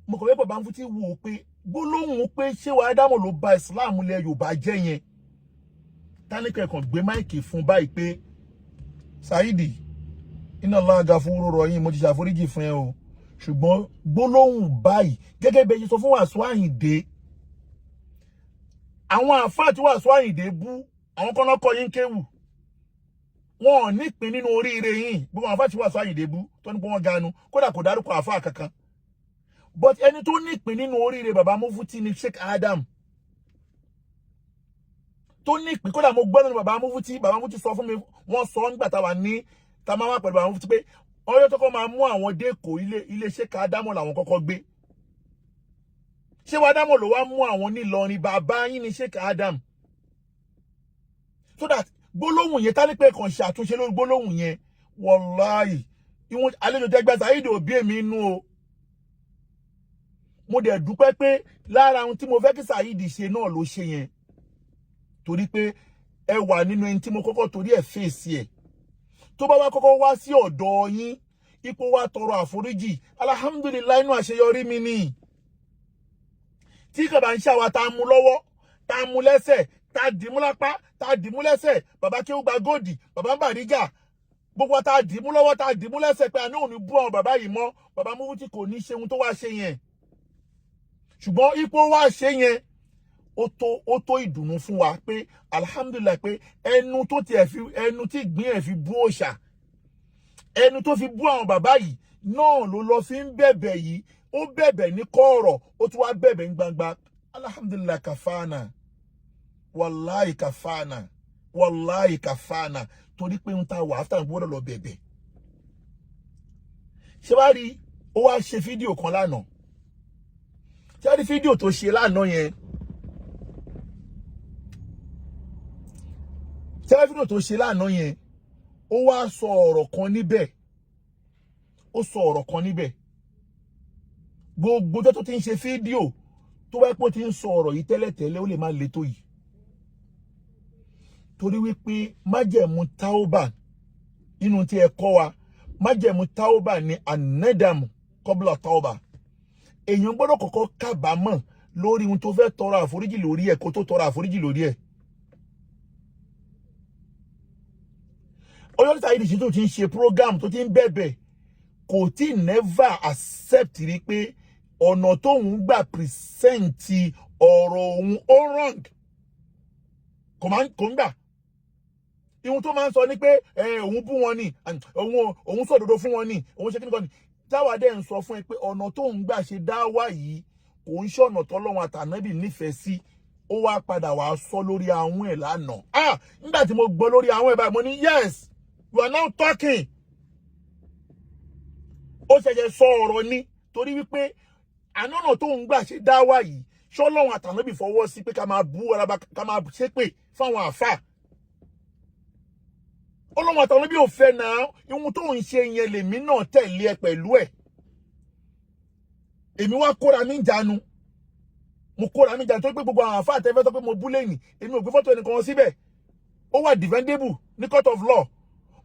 mo kọ̀ wé Bàbá Mufti wò ó pé gbólóhùn pé ṣé wàá dámọ̀ ló ba ìsìláàmù ilẹ̀ Yorùbá jẹ́ yẹn táníkà kan gbé máìkì fún báyìí pé Saidi iná lága fún rọrọ yín mo ti ṣàforíjì fún ẹ o ṣùgbọ́n gbólóhùn báyìí gẹ́gẹ́ bí ẹ ṣe sọ fún Wasiu Ayinde àwọn àfáà tí Wasiu Ayinde bú àwọn kan lọ́kọ yín kéwù wọn ò nípìn nínú oríire yín gbogbo àwọn àfáà tí Wasiu Ayinde bú tó ní pé wọ́n ganu kódà kò dárúkọ àfáà kankan but ẹni tó nípìn nínú oríire Bàbá Mufti ni Sheikh Adam tó nípìn kódà mo gbọ́ nínú Bàbá Mufti sọ fún mi wọ́n sọ nígbà táwa ní tamama pẹ̀lú Bàbá Mufti pé ọjọ́ tó kọ́ máa mú àwọn dẹ́kọ̀ ilé Sheikh Adam làwọn kọ́kọ́ gbé ṣé wàá dámọ̀ ló wá mú àwọn nílọrin bàbá yín ni Sheikh Adam so that gbólóhùn yẹn tání pé kàn ṣàtúnṣe lórí gbólóhùn yẹn wàláhì ìwọ̀n àlejò tẹ́gbẹ́ Saidi òbí èmi inú o mo dẹ̀ dúpẹ́ pé lára ohun tí mo fẹ́ kí Saidi ṣe náà ló ṣe yẹn torí pé ẹ wà nínú ẹni tí mo kọ́kọ́ torí ẹ̀ fèsì ẹ̀ tó bá wá kọ́kọ́ wá sí ọ̀dọ̀ yín ipò wa tọrọ àforíjì alhamdulillah inú àṣeyọrí mi ni tí kò bá ń ṣàwà tá a mú lọ́wọ́ tá a mú lẹ́sẹ̀ tá a dìmú lápá tá a dìmú lẹ́sẹ̀ bàbá kí ó gba góòdì bàbá ń Bàrígà gbogbo tá a dìmú lọ́wọ́ tá a dìmú lẹ́sẹ̀ pé àná òní bú àwọn bàbá yìí mọ́ Bàbá Mufti kò ní ṣe ohun tó wá ṣe yẹn ṣùgbọ́n ipò wá ṣe yẹn ó tó ìdùnnú fún wa pé alhamdulillah pé ẹnu tó tiẹ̀ fi ẹnu tí ìgbín ẹ̀ fi bú òòṣà ẹnu tó fi bú àwọn bàbá yìí náà ló lọ fi ń bẹ̀bẹ̀ yìí ó bẹ̀bẹ̀ ní kọ̀rọ̀ ó tún wá bẹ̀bẹ̀ ní gbangba alhamdulillah kafana wàláì kafana torí pé ń ta wà áfítà gbọ́dọ̀ lọ bẹ̀bẹ̀ ṣé wàá rí ó wá ṣe fídíò kan lánàá ṣé wàá rí fídíò tó ṣe lánàá yẹn fídíò tó ṣe lánàá yẹn ó wá sọ ọ̀rọ̀ kan níbẹ̀ gbogbo tó ti ń ṣe fídíò tó bá pọ̀ tí ń sọ ọ̀rọ̀ yìí tẹ́lẹ̀tẹ́lẹ̀ ó lè má le tó yìí torí wípé májẹ̀mú tauba inú tí ẹ kọ́ wa májẹ̀mú tauba ni anadamu kọ́bùlà tauba èèyàn gbọ́dọ̀ kọ́kọ́ kábàámọ̀ lórí ohun tó fẹ́ tọrọ àforíjì lórí ẹ̀ kó tó tọrọ àforíjì lórí ẹ̀. Ọlọ́run Saheed Shittu ti ń ṣe program tó ti ń bẹ̀bẹ̀ kò tí never accept rí pé ọ̀nà tóun gbà present ọ̀rọ̀ òun ó wrong kò ń gbà ihun tó máa ń sọ ni pé òun bú wọn ni òun sọ̀dọ̀dọ̀ fún wọn ni òun ṣe kí nìkan ni táwa dẹ̀ ń sọ fún ẹ pé ọ̀nà tóun gbà ṣe dá wà yìí kò ń ṣọ̀nà tọ́lọ́run àtànábì nífẹ̀ẹ́ sí ó wá padà wá sọ lórí ahọ́n ẹ̀ lánàá nígbà tí mo gbọ́ lórí ahọ́n ẹ̀ báyìí mo ní yes you are now talking ó ṣẹ̀ṣẹ̀ sọ ọ̀rọ̀ ni torí wípé ànánà tóun gbà ṣe dá wà yìí ṣọ́lọ́run àtànábì fọwọ́ sí pé ká máa bú ara ká máa ṣépè fáwọn àfà Ọlọ́run àtànábì ò fẹ́ náà ihun tóun ṣe yẹn lèmi náà tẹ̀lé ẹ pẹ̀lú ẹ̀ èmi wá kóra ní ìjánu mo kóra ní ìjánu tó pé gbogbo àwọn àfáà tẹ́fẹ́ tó pé mo bú lẹ́yìn èmi ò gbé fọ́tò ẹnìkan wọn síbẹ̀ ó wà defendable ní court of law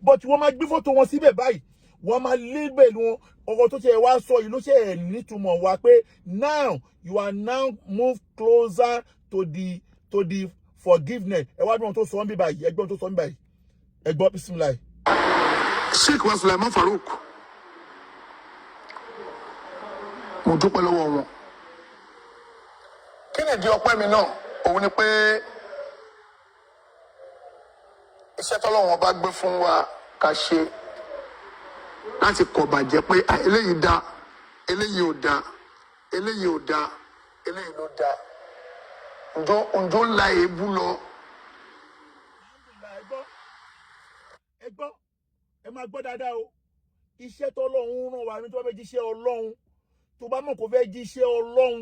but wọ́n máa gbé fọ́tò wọn síbẹ̀ báyìí wọ́n máa label wọn ọ̀rọ̀ tó ṣe wá sọ yìí ló ṣe ẹ̀ nítumọ̀ wá pé now you are now move closer to the forgiveness ẹ wá bí wọn tó sọ wọn bí báyìí ẹgbẹ́ wọn tó sọ wọn bí báyìí ẹgbọ́ bismillah. Sheikh wa Sulaiman Farouk mo dúpẹ́ lọ́wọ́ wọn kí ni ìdí ọpẹ́ mi náà òun ni pé iṣẹ́ tọ́lọ́run bá gbé fún wa ká ṣe láti kọ̀ bàjẹ́ pé eléyìí dá eléyìí ò dá eléyìí ò dá eléyìí ló dá ǹjọ́ la èébú lọ. ẹ gbọ́ ẹ máa gbọ́ dáadáa o iṣẹ́ tọ́lọ́run rán wa ní tó bá fẹ́ jíṣẹ́ Ọlọ́run tó bá mọ̀ kó fẹ́ jíṣẹ́ Ọlọ́run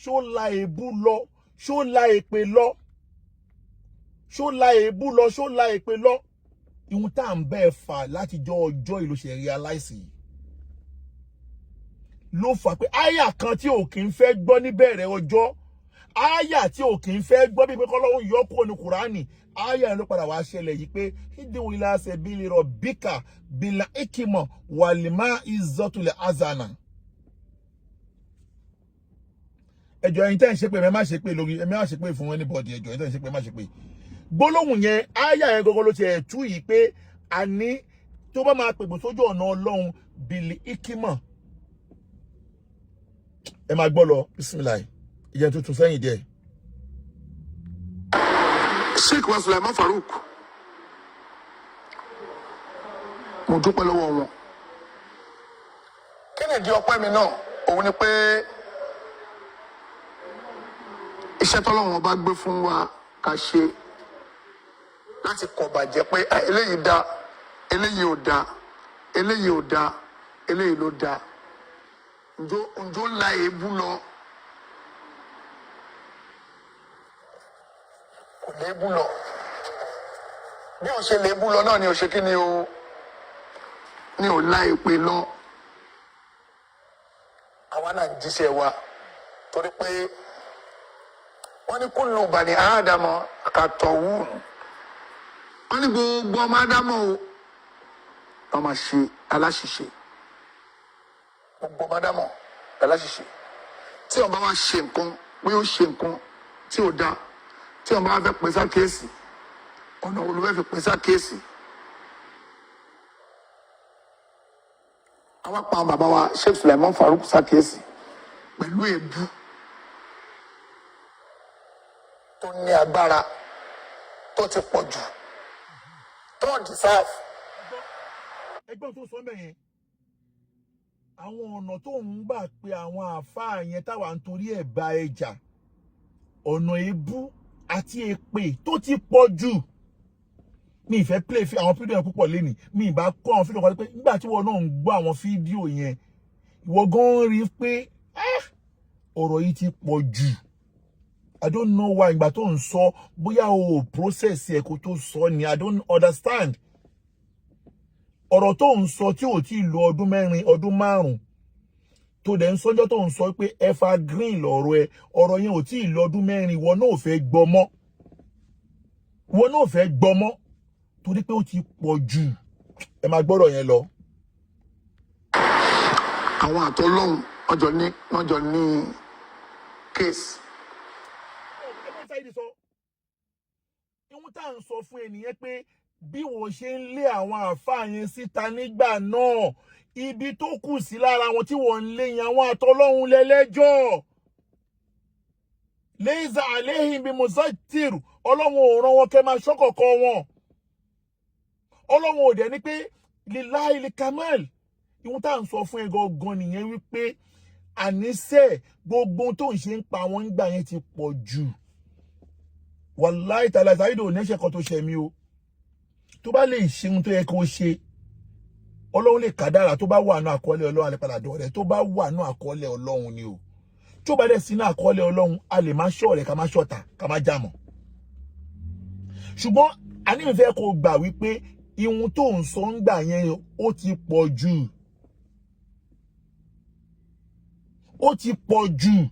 ṣó la èébú lọ ṣó la èpè lọ ṣó la èébú lọ ṣó la èpè lọ ihun tá à ń bẹ́ẹ̀ fà látijọ́ ọjọ́ ìlú ṣe realize ló fà pé àyà kan tí ò kì í fẹ́ gbọ́ níbẹ̀rẹ̀ ọjọ́ àyà tí ò kì í fẹ́ gbọ́ bí pé kọ́lọ́run yọ kúrò ní Kùránì àyà ló padà wá ṣẹlẹ̀ yìí pé ìdíwò ilá ṣe bí lè rọ bíkà bílà ìkìmọ̀ wàlìmá ìzọ́tulẹ̀ azana. ẹjọ́ ẹ̀yin tẹ́ ń ṣe pé ẹ má ṣe pé lórí ẹ má ṣe pé fún anybody ẹjọ́ ẹ̀yin tẹ́ ń ṣe pé ẹ má ṣe pé gbólóhùn yẹn àyà yẹn gọgọ ló ti ẹ̀ tú yìí pé àní tó bá máa pèpè sójú ọ̀nà Ọlọ́run bílì ìkìmọ̀ ẹ máa gbọ́ lọ bismillah ìyẹn tuntun sẹ́yìn díẹ̀. Sheikh wa Sulaiman Farouk mo dúpẹ́ lọ́wọ́ wọn kí ni ìdí ọpẹ́ mi náà òun ni pé iṣẹ́ tọ́lọ́run bá gbé fún wa ká ṣe láti kọ̀ bàjẹ́ pé eléyìí dá eléyìí ò dá eléyìí ò dá eléyìí ló dá ǹjọ́ la èébú lọ kò léébú lọ bí o ṣe léébú lọ náà ni o ṣe kí ni o ní ò la èpè lọ àwa náà ń jíṣẹ́ wa torí pé wọ́n ní kullu bani ádámọ̀ khata'un wọ́n ní gbogbo ọmọ ádámọ̀ o wọ́n máa ṣe aláṣìṣe gbogbo ọmọ ádámọ̀ aláṣìṣe tí wọ́n bá wá ṣe nǹkan pé ó ṣe nǹkan tí ò dáa tí wọ́n bá fẹ́ pè sákèésì ọ̀nà wo ló fẹ́ fi pè sákèésì. àwọn pa àwọn bàbá wa Sheikh Sulaiman Farouk sákèésì pẹ̀lú èébú tó ní agbára tó ti pọ̀ jù tó deserve. ẹgbọ́n tó sọ mẹ́yẹn àwọn ọ̀nà tó ń gbà pé àwọn àáfàá yẹn táwa ń torí ẹ̀ bá ẹjà ọ̀nà èébú àti èpè tó ti pọ̀ jù mi ìfẹ́ play àwọn fídíò yẹn púpọ̀ lénìí mi ìbá kọ́ àwọn fídíò kan pé nígbà tí wọn náà ń gbọ́ àwọn fídíò yẹn ìwọ gan rí pé ọ̀rọ̀ yìí ti pọ̀ jù I don't know why ìgbà tó ń sọ bóyá o process ẹ̀ kó tó sọ ni I don't understand ọ̀rọ̀ tó ń sọ tí ò tí ì lo ọdún mẹ́rin ọdún márùn-ún tó dẹ̀ ń sọ́jọ́ tó ń sọ pé evergreen lọ̀rọ̀ ẹ ọ̀rọ̀ yẹn ò tí ì lọ́dún mẹ́rin ìwọ náà ò fẹ́ gbọ́ mọ́ torí pé ó ti pọ̀ jù ẹ máa gbọ́rọ̀ yẹn lọ. àwọn àtọ́lọ́hún ọjọ́ ní kéèsì. ẹgbẹ́ Saheed sọ ihun tá à ń sọ fún ẹnìyẹn pé bí wọ́n ṣe ń lé àwọn àáfàá yẹn síta nígbà náà ibi tó kù sí lára wọn tí wọ́n ń lé yẹn àwọn àtọ́lọ́hún lẹ́lẹ́jọ́ lẹ́yìnzá àléhìn bí mùsàtìrù ọlọ́run ò rán wọn kẹ́ máa ṣọ́kọ̀kọ́ wọn ọlọ́run ò dẹ̀ ní pé lillahi likamal ihun tá à ń sọ fún ẹ gangan nìyẹn wípé àníṣe gbogbo tó ń ṣe ń pa wọn nígbà yẹn ti pọ̀ jù wàláì tààlà Saheed ò nẹ́ṣẹ̀ kan tó ṣe mí o tó bá lè ṣe ohun tó yẹ kó ṣe ọlọ́run lè kádàrá tó bá wà ní àkọọ́lẹ̀ ọlọ́run alẹ́ padà dọ̀rẹ́ tó bá wà ní àkọọ́lẹ̀ ọlọ́run ni o tó bá dẹ̀ sí ní àkọọ́lẹ̀ ọlọ́run a lè má ṣọ̀rẹ́ ká má ṣọ̀tá ká má jàmọ̀ ṣùgbọ́n ànífẹ́ kó gbà wípé ihun tó ń sọ ń gbà yẹn ó ti pọ̀ jù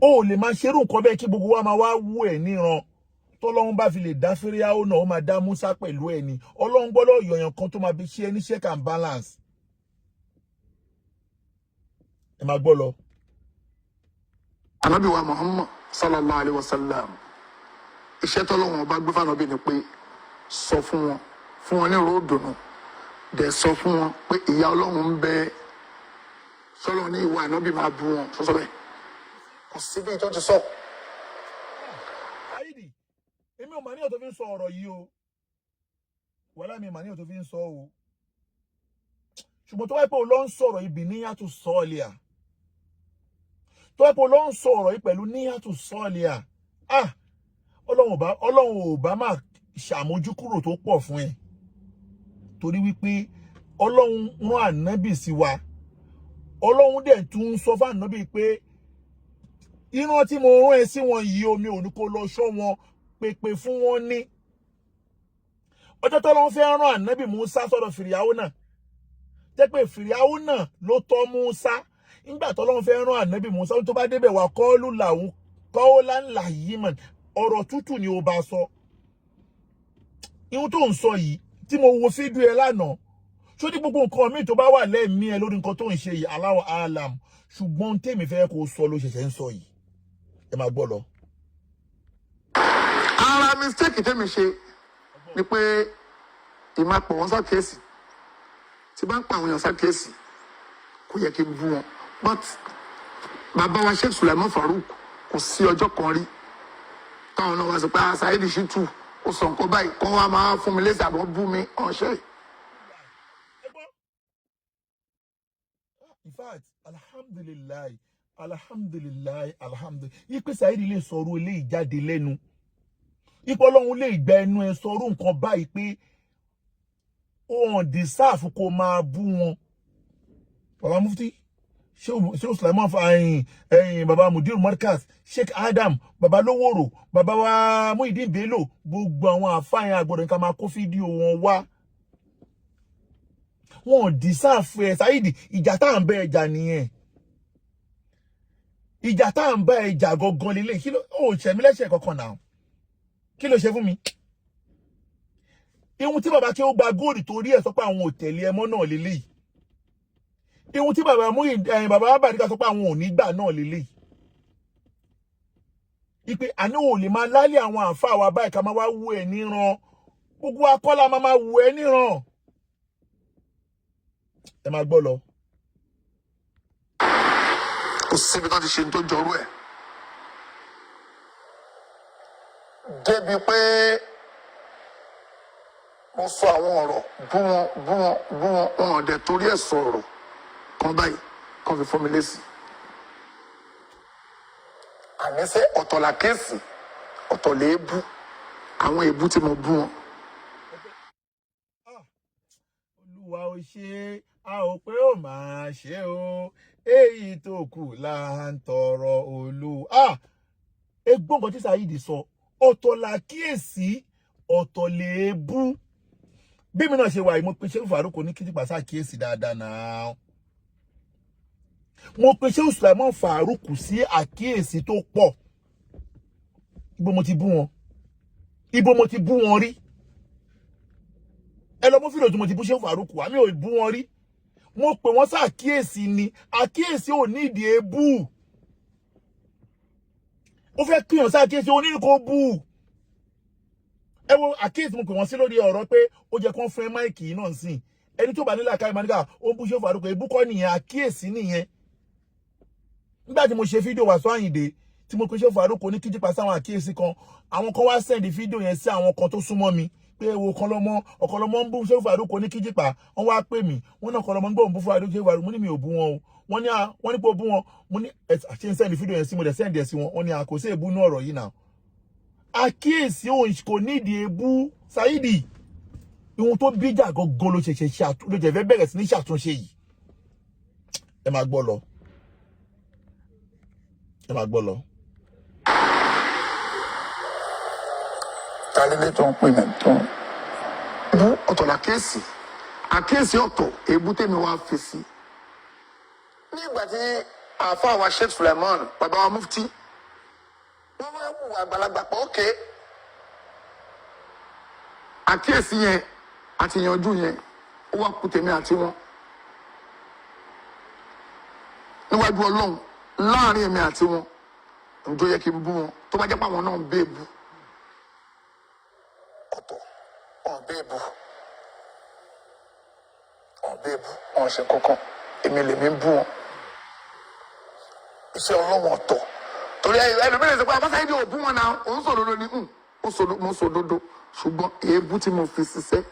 ó lè máa ṣerú nǹkan bẹ́ẹ̀ kí gbogbo wa máa wá wú ẹ̀ níran tọ́lọ́run bá fi lè dá Fíráò náà ó máa dá Músà pẹ̀lú ẹ̀ ni ọlọ́run gbọ́dọ̀ yọ̀yàn kan tó máa fi ṣe ní check and balance ẹ máa gbọ́ lọ. Ànábì wa Muhammad sallallahu alayhi wa sallam iṣẹ́ tọ́lọ́run ọba gbé fànàbí ni pé sọ fún wọn ní ròdùnú dẹ̀ sọ fún wọn pé ìyà ọlọ́run ń bẹ sọ́lọ́ ní ìwà ànábì máa bú wọn sọ́sọ́ bẹ́ẹ̀ kò síbi tó ti sọ. Saheed èmi ò mà ní ọ̀tọ̀ fi ń sọ ọ̀rọ̀ yìí o wàhálà mi mà ní ọ̀tọ̀ fi ń sọ o ṣùgbọ́n tó wáyé pé o lọ ń sọ̀rọ̀ ibi níyàtò sọ́ọ̀lìà tó wáyé pé o lọ ń sọ̀rọ̀ yìí pẹ̀lú níyàtò sọ́ọ̀lìà ọlọ́run ò bá máa ṣàmójúkúrò tó pọ̀ fún ẹ torí wípé ọlọ́run rán ànábì sí wa ọlọ́run dẹ̀ tún sọ fún ànábì pé ìran tí mo rán ẹ sí wọn yìí omi ò ní kó lọ ṣọ́ wọn pèpè fún wọn ní ọjọ́ tọ́lọ́run fẹ́ rán ànábì Mùsá sọ́dọ̀ Fìrìáwó náà jẹ́ pé Fìrìáwó náà ló tọ́ Mùsá nígbà tọ́lọ́run fẹ́ rán ànábì Mùsá tó bá débẹ̀ wà kọ́ọ́lù làwọn kọ́ọ́lá ńlá yìí mọ̀ ọ̀rọ̀ tútù ni ó bá sọ ihun tó ń sọ yìí tí mo wo fídíò ẹ lánàá ṣó ní gbogbo nǹkan míì tó bá wà lẹ́ẹ̀mí ẹ lórí nǹkan tó ń ṣe yìí Allahu alam ṣùgbọ́n tèmi fẹ́ kó sọ ló ṣẹ̀ṣẹ̀ ń sọ yìí ẹ máa gbọ́ lọ. ara mistake tèmi ṣe ni pé ìmáa pọ̀ wọ́n ṣàkíyèsí tí bá ń pa àwọn èèyàn ṣàkíyèsí kò yẹ kí n bú wọn but bàbá wa Sheikh Sulaiman Farouk kò sí ọjọ́ kan rí táwọn náà wá sọ pé Saheed Shittu ó sọ nǹkan báyìí kọ́ wa máa fún mi lésì àbọ̀ bú mi ọ̀ṣẹ́ yìí. In fact alhamdulilayi ipe Saheed lè sọ̀rọ̀ eléyìí jáde lẹ́nu ipò ọlọ́run lè gba ẹnu ẹ sọ̀rọ̀ nǹkan báyìí pé òun dìsáàfù kó máa bú wọn bàbá mufti Sheikh Sulaiman bàbá Mudir Markaz Sheikh Adam bàbá Lówóró bàbá wa Muideen Bello gbogbo àwọn àfáàyàn àgbọ̀dọ̀ nǹkan máa kó fídíò wọn wá wọn dìsáàfù ẹ Saheed ìjà tá à ń bẹ ẹjà nìyẹn ìjà tá à ń bá ẹjà gangan lélẹ̀ kí ló ò ṣẹ̀mí lẹ́sẹ̀ kankan náà kí ló ṣe fún mi ihun tí bàbá kí ó gba góòlù torí ẹ̀ sọ pé àwọn ò tẹ̀lé ẹmọ́ náà lélẹ̀ ihun tí bàbá bàbá Bàrígà sọ pé àwọn ò ní gbà náà lélẹ̀ ipe àní ò lè máa lálẹ́ àwọn àǹfà wa báyìí ká máa wá wú ẹ níran gbogbo akọ́lá máa wú ẹ níran ẹ máa gbọ́ lọ. kò síbi tó ti ṣe tó jọrú ẹ̀ débi pé mo sọ àwọn ọ̀rọ̀ bú wọn wọn dẹ̀ torí ẹ̀ sọ̀rọ̀ kan báyìí kan fi fún mi lésì àníṣe ọ̀tọ̀ la kéèsì ọ̀tọ̀ lè bú àwọn èébú tí mo bú wọn. Olúwa ò ṣe a ò pé ó máa ṣe o èyí tó kù là ń tọrọ Olúwa egbọ́n kan tí Saheed sọ ọ̀tọ̀ la kíyèsí ọ̀tọ̀ lè bú bí mi náà ṣe wà mo pe Sheikh Farouk ní kí tìpá sáà kíyèsí dáadáa náà mo pe Shehu Sulaiman Farouk sí àkíyèsí tó pọ̀. Ibo mo ti bú wọn rí. Ẹ lọ mú fídíò tí mo ti bú Shehu Farouk wá, mi ò bú wọn rí. Mo pè wọ́n sí àkíyèsí ni, àkíyèsí ò ní ìdí èébú. Ó fẹ́ kíyàn sí àkíyèsí ò ní kó bú. Ẹ wo àkíyèsí mo pè wọ́n sí lórí ọ̀rọ̀ pé ó jẹ́ kán fẹ́ máìkì náà sìn. Ẹni tó bá nílà káì máníkà ó bú Shehu Farouk, èébú kọ́ nìyẹn, àkíyèsí nìyẹn. Nígbà tí mo ṣe fídíò Wasiu Ayinde tí mo pe Shehu Farouk ní kíjípa sáwọn àkíyèsí kan, àwọn kan wá send fídíò yẹn sí àwọn kan tó súnmọ́ mi pé wo ọ̀kọ̀lọ́mọ ń bú Shehu Farouk ní kíjípa. Wọ́n wá pè mí, wọ́n náà ọ̀kọ̀lọ́mọ ń gbọ́ òun bú Shehu Farouk, mo ní mi ò bú wọn o. Wọ́n ní pé ó bú wọn, mo ní ṣe ń send fídíò yẹn sí mo dẹ̀ send ẹ̀ sí wọn. Wọ́n ní kò sí èébú ní ọ̀rọ̀ yìí náà. Àkíyèsí kò nídìí èébú. Saidi, ihun tó bíjà gọ́gọ́ ló ṣẹ̀ṣẹ̀ fẹ́ bẹ̀rẹ̀ sí ní ṣàtúnṣe yìí. Ẹ máa gbọ́ lọ. Talile tó ń pè mí tó ń bú ọ̀tọ̀ làkíyèsí. Àkíyèsí ọ̀tọ̀, èébú tèmi wá fi sí. Nígbà tí àáfàá wa Sheikh Sulaiman, bàbá wa Mufti, wọ́n máa ń wù àgbàlagbà pọ̀ ókè. Àkíyèsí yẹn àti ìyànjú yẹn ó wá kù tèmi àti wọn. Níwájú Ọlọ́run láàrin èmi àti wọn, ǹjọ́ yẹ kí n bú wọn tó bá jẹ́ pé àwọn náà ń bèébú. Ọ̀tọ̀ wọn bèébú wọn ṣe kankan, èmi lèmi ń bú wọn. Iṣẹ́ Ọlọ́run ọ̀tọ̀. Torí ẹlòmíràn sọ pé Abasa Ayinde ò bú wọn náà, òun sòdodo ni mo sòdodo, ṣùgbọ́n èébú tí mo fi ṣiṣẹ́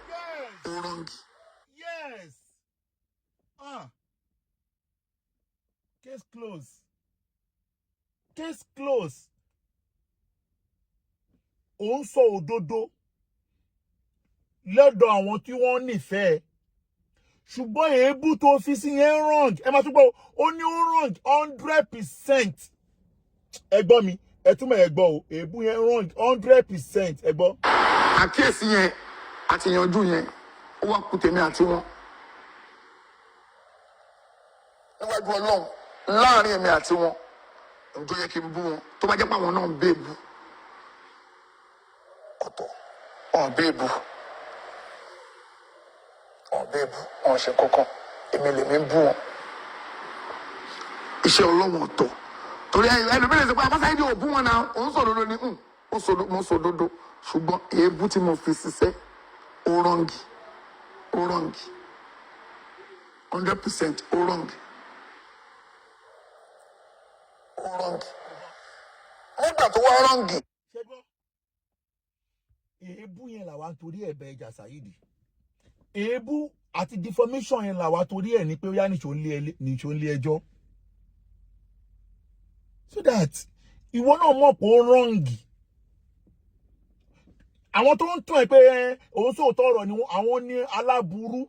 ó rọ́ǹgì. Yes. Case close. Òun sọ òdodo lọ́dọ̀ àwọn tí wọ́n nífẹ̀ẹ́. Ṣùgbọ́n èébú tó fi sí yẹn wrong. Ẹ máa tún gbọ́, ó ní ó wrong 100%. Ẹ gbọ́ mi, ẹ túmọ̀ ẹ gbọ́ o, èébú yẹn wrong 100%. Ẹ gbọ́. Àkíyèsí yẹn àti ìyànjú yẹn ó wá kù tèmi àti wọn. Níwájú Ọlọ́run láàrin èmi àti wọn, ǹjọ́ yẹ kí n bú wọn tó bá jẹ́ pé àwọn náà ń bèébú. Ọ̀tọ̀ wọn bèébú wọn ṣe kankan, èmi lèmi ń bú wọn. Iṣẹ́ Ọlọ́run ọ̀tọ̀. Torí ẹlòmíràn sọ pé Abasa Ayinde ò bú wọn náà, òun sòdodo ni mo sòdodo, ṣùgbọ́n èébú tí mo fi ṣiṣẹ́ ó rọ́ǹgì 100% ó rọ́ǹgì. Nígbà tó wá rọ́ǹgì. Ṣẹ́gbọ́n, èébú yẹn làwa torí ẹ̀ bẹ ẹja Saidi. Èébú àti deformation yẹn làwa torí ẹ̀ ní pé ó yá nìṣó ń lé ẹjọ́. So that ìwọ náà mọ̀ pé ó rọ́ǹgì. Àwọn tó ń tún ẹ pé òun sóòótọ́ ọ̀rọ̀ ni àwọn ní aláburú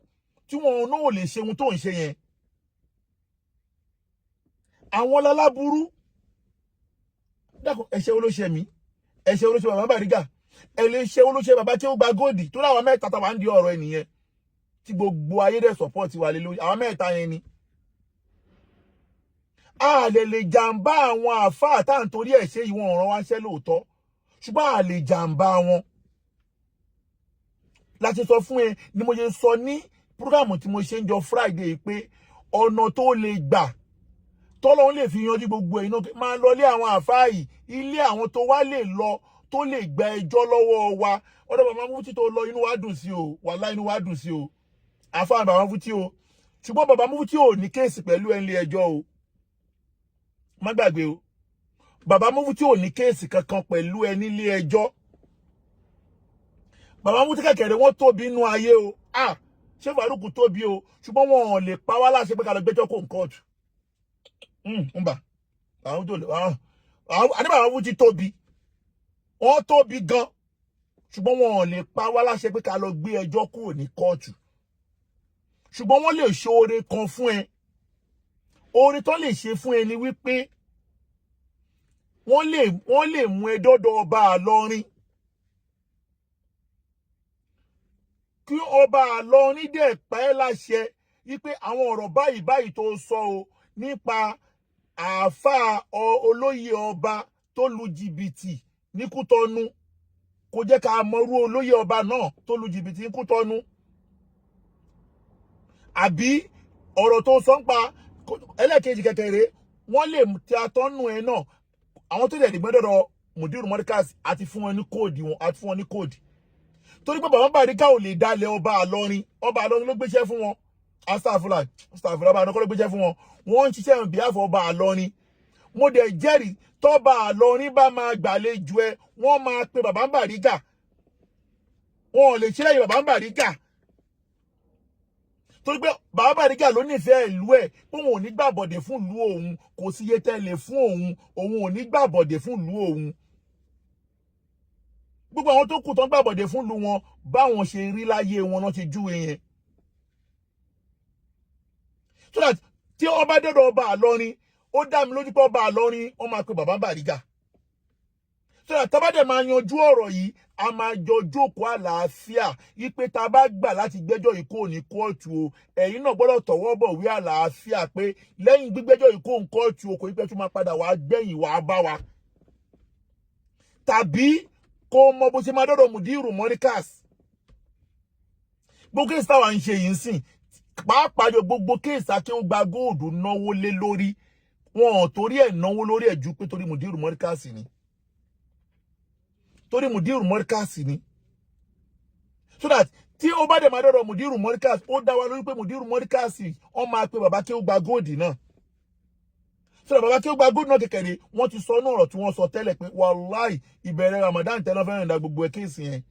tí wọn náà ò lè ṣe ohun tó ń ṣe yẹn. Àwọn láláburú. Dákun, ẹ̀ṣẹ̀ olóṣè mi, ẹ̀ṣẹ̀ olóṣè bàbá Bariga, ẹ̀ṣẹ̀ olóṣè bàbá tí ó gba góòdì tó láwọn mẹ́ta tàbá ń di ọ̀rọ̀ ẹnìyẹn tí gbogbo ayé dẹ̀ support wà lé lórí àwọn mẹ́ta yẹn ni. A lè jàǹbá àwọn àfáà tá à ń torí ẹ̀ ṣe ìwọ̀n ọ̀ràn wá ṣẹ́ lóòótọ́, ṣùgbọ́n a lè jàǹbá wọn. Láti sọ fún ẹ ni mo ṣe sọ ní prógámù tí mo ṣe ń jọ Friday pé ọ̀nà tó lè gbà tọ́lọ́run lè fi yanjú gbogbo iná máa lọ lé àwọn àfáà yìí, ilé àwọn tó wá lè lọ tó lè gba ẹjọ́ lọ́wọ́ wa. Ọ̀dọ̀ bàbá Mufti tó lọ, inú wa dùn sí o, wàláhì inú wa dùn sí o. Àfáà bàbá Mufti o, ṣùgbọ́n bàbá Mufti ò ní kéèsì pẹ̀lú ẹ̀ nílé ẹjọ́ o. Má gbàgbé o, bàbá Mufti ò ní kéèsì kankan pẹ̀lú ẹ nílé ẹjọ́. Bàbá Mufti kẹ̀kẹ̀rẹ̀ wọ́n tóbi inú ayé o. Shehu Farouk tóbi o, ṣùgbọ́n wọn ò lè pa wá láṣẹ pé ká lọ gbẹ́jọ́ kó kóòtù. Bàbá Mufti tóbi, wọ́n tóbi gan, ṣùgbọ́n wọn ò lè pa wá láṣẹ pé ká lọ gbé ẹjọ́ kúrò ní kóòtù. Ṣùgbọ́n wọ́n lè ṣe oore kan fún ẹ. Oore tó lè ṣe fún ẹ ni wípé wọ́n lè mú ẹ dọ́dọ̀ ọba Ìlọrin. Kí ọba Ìlọrin dẹ̀ pa ẹ́ láṣẹ wípé àwọn ọ̀rọ̀ báyìí tó sọ o nípa àáfàá olóyè ọba tó lu jìbìtì ní Kútọ́nù kò jẹ́ ká mọrú olóyè ọba náà tó lu jìbìtì ní Kútọ́nù. Àbí ọ̀rọ̀ tó sọ ń pa ẹlẹ́ẹ̀kejì kékeré wọ́n lè ti atọ́nù ẹ̀ náà àwọn tó dẹ̀ dìgbẹ́ dọ̀dọ̀ Mudiru Markaz àti fún wọn ní kóòdì wọn àti fún wọn ní kóòdì. Torí pé bàbá Bàrígà ò lè dalẹ̀ ọba Àlọrin ló gbéṣẹ́ fún wọn. Astagfirullah ọba àlọ́kọ́ ló gbéṣẹ́ fún wọn. Wọ́n ń ṣiṣẹ́ on behalf ọba Àlọrin. Mo dẹ̀ jẹ́rìí tọ́ba Àlọrin bá máa gbàlejò ẹ wọ́n máa pe bàbá Bàrígà. Wọn ò lè ṣe lẹ́yìn bàbá Bàrígà. Torí pé bàbá Bàrígà ló nífẹ̀ẹ́ ìlú ẹ̀ pé òun ò ní gbàbọ̀dẹ̀ fún ìlú òun kò sí iye tẹ́lẹ̀ fún òun ò ní gbàbọ̀dẹ̀ fún ìlú òun. Gbogbo àwọn tó kù tán gbàbọ̀dẹ̀ fún ìlú wọn báwọn ṣe rí láyé wọn náà ṣe júwe yẹn. So that tí ọba dọ́dọ̀ ọba Àlọrin ó dá mi lójú pé ọba Àlọrin wọ́n máa pe bàbá Bàrígà. So that tá bá dẹ̀ máa yanjú ọ̀rọ̀ yìí a máa jọ jókòó àlàáfíà ipe tá bá gbà láti gbẹ́jọ́ yìí kò ní kóòtù o ẹ̀yin náà gbọ́dọ̀ tọwọ́ bọ̀ wí àlàáfíà pé lẹ́yìn gbígbẹ́jọ́ yìí kò ń kóòtù o kò ní pẹ́ tó máa padà wá gbẹ̀yìn wá bá wa. Tàbí kó mọ bó ṣe máa dọ́dọ̀ Mudiru Markaz. Gbogbo kéèsì táwa ń ṣe yìí ń sìn pàápàá jọ gbogbo kéèsì Akéwùgbà Gold náwó lé lórí wọn ò torí ẹ̀ náwó lórí ẹ̀ ju pé torí Mudiru Markaz ni. Torí Mudiru Markaz ni. So that tí ó bá dẹ̀ máa dọ́dọ̀ Mudiru Markaz ó dá wa lórí pé Mudiru Markaz wọ́n máa pe bàbá Akéwùgbà Gold náà. So that bàbá Akéwùgbà Gold náà kékeré wọ́n ti sọ náà ọ̀rọ̀ tí wọ́n sọ tẹ́lẹ̀ pé wàláì ìbẹ̀rẹ̀ Ramadan tẹ́lẹ̀ fẹ́ràn ìdá gbogbo ẹ̀ kéèsì yẹn.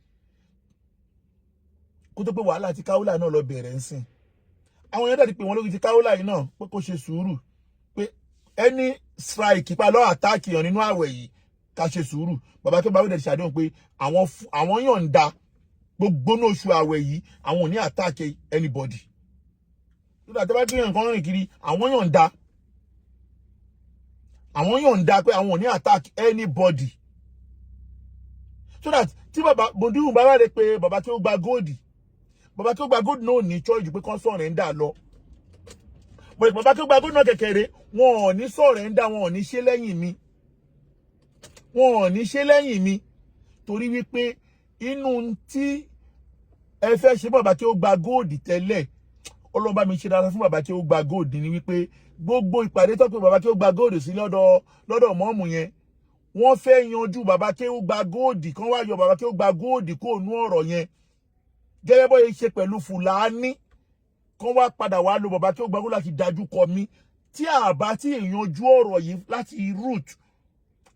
Kó tó pé wàhálà ti Kaula náà lọ bẹ̀rẹ̀ ń sìn. Àwọn yẹn dàdí pé wọ́n lórí ti Kaula yìí náà pé kó ṣe sùúrù pé ẹni strike pa lọ́ àtáàkì yàn nínú àwẹ̀ yìí ká ṣe sùúrù. Bàbá Akéwùgbà Gold ṣàdéhùn pé àwọn yọ̀ǹda gbogbo ní oṣù àwẹ̀ yìí àwọn ò ní àtáàkì anybody. Nígbà tí wọ́n bá gbé nǹkan rìn kiri àwọn yọ̀ǹda pé àwọn ò ní attack anybody. So that tí bàbá Mudiru bá wá rẹ pé bàbá Akéwùgbà Gold náà ní choice pé kán surrender lọ. But bàbá Akéwùgbà Gold náà kékeré wọn ò ní surrender wọn ò ní ṣe lẹ́yìn mi torí wípé inú tí ẹ fẹ́ ṣe bàbá Akéwùgbà Gold tẹ́lẹ̀ Ọlọ́run bá mi ṣe dára fún bàbá Akéwùgbà Gold ni wípé gbogbo ìpàdé tó pé bàbá Akéwùgbà Gold sí lọ́dọ̀ mọ́ọ̀mù yẹn wọ́n fẹ́ yanjú bàbá Akéwùgbà Gold kan wá yọ bàbá Akéwùgbà Gold kó nú ọ̀rọ̀ yẹn gẹ́gẹ́ bó ṣe pẹ̀lú Fúlàní kan wá padà wá lo bàbá Akéwùgbà Gold láti dájú kọ mí tí àbá tí ìyanjú ọ̀rọ̀ yìí láti root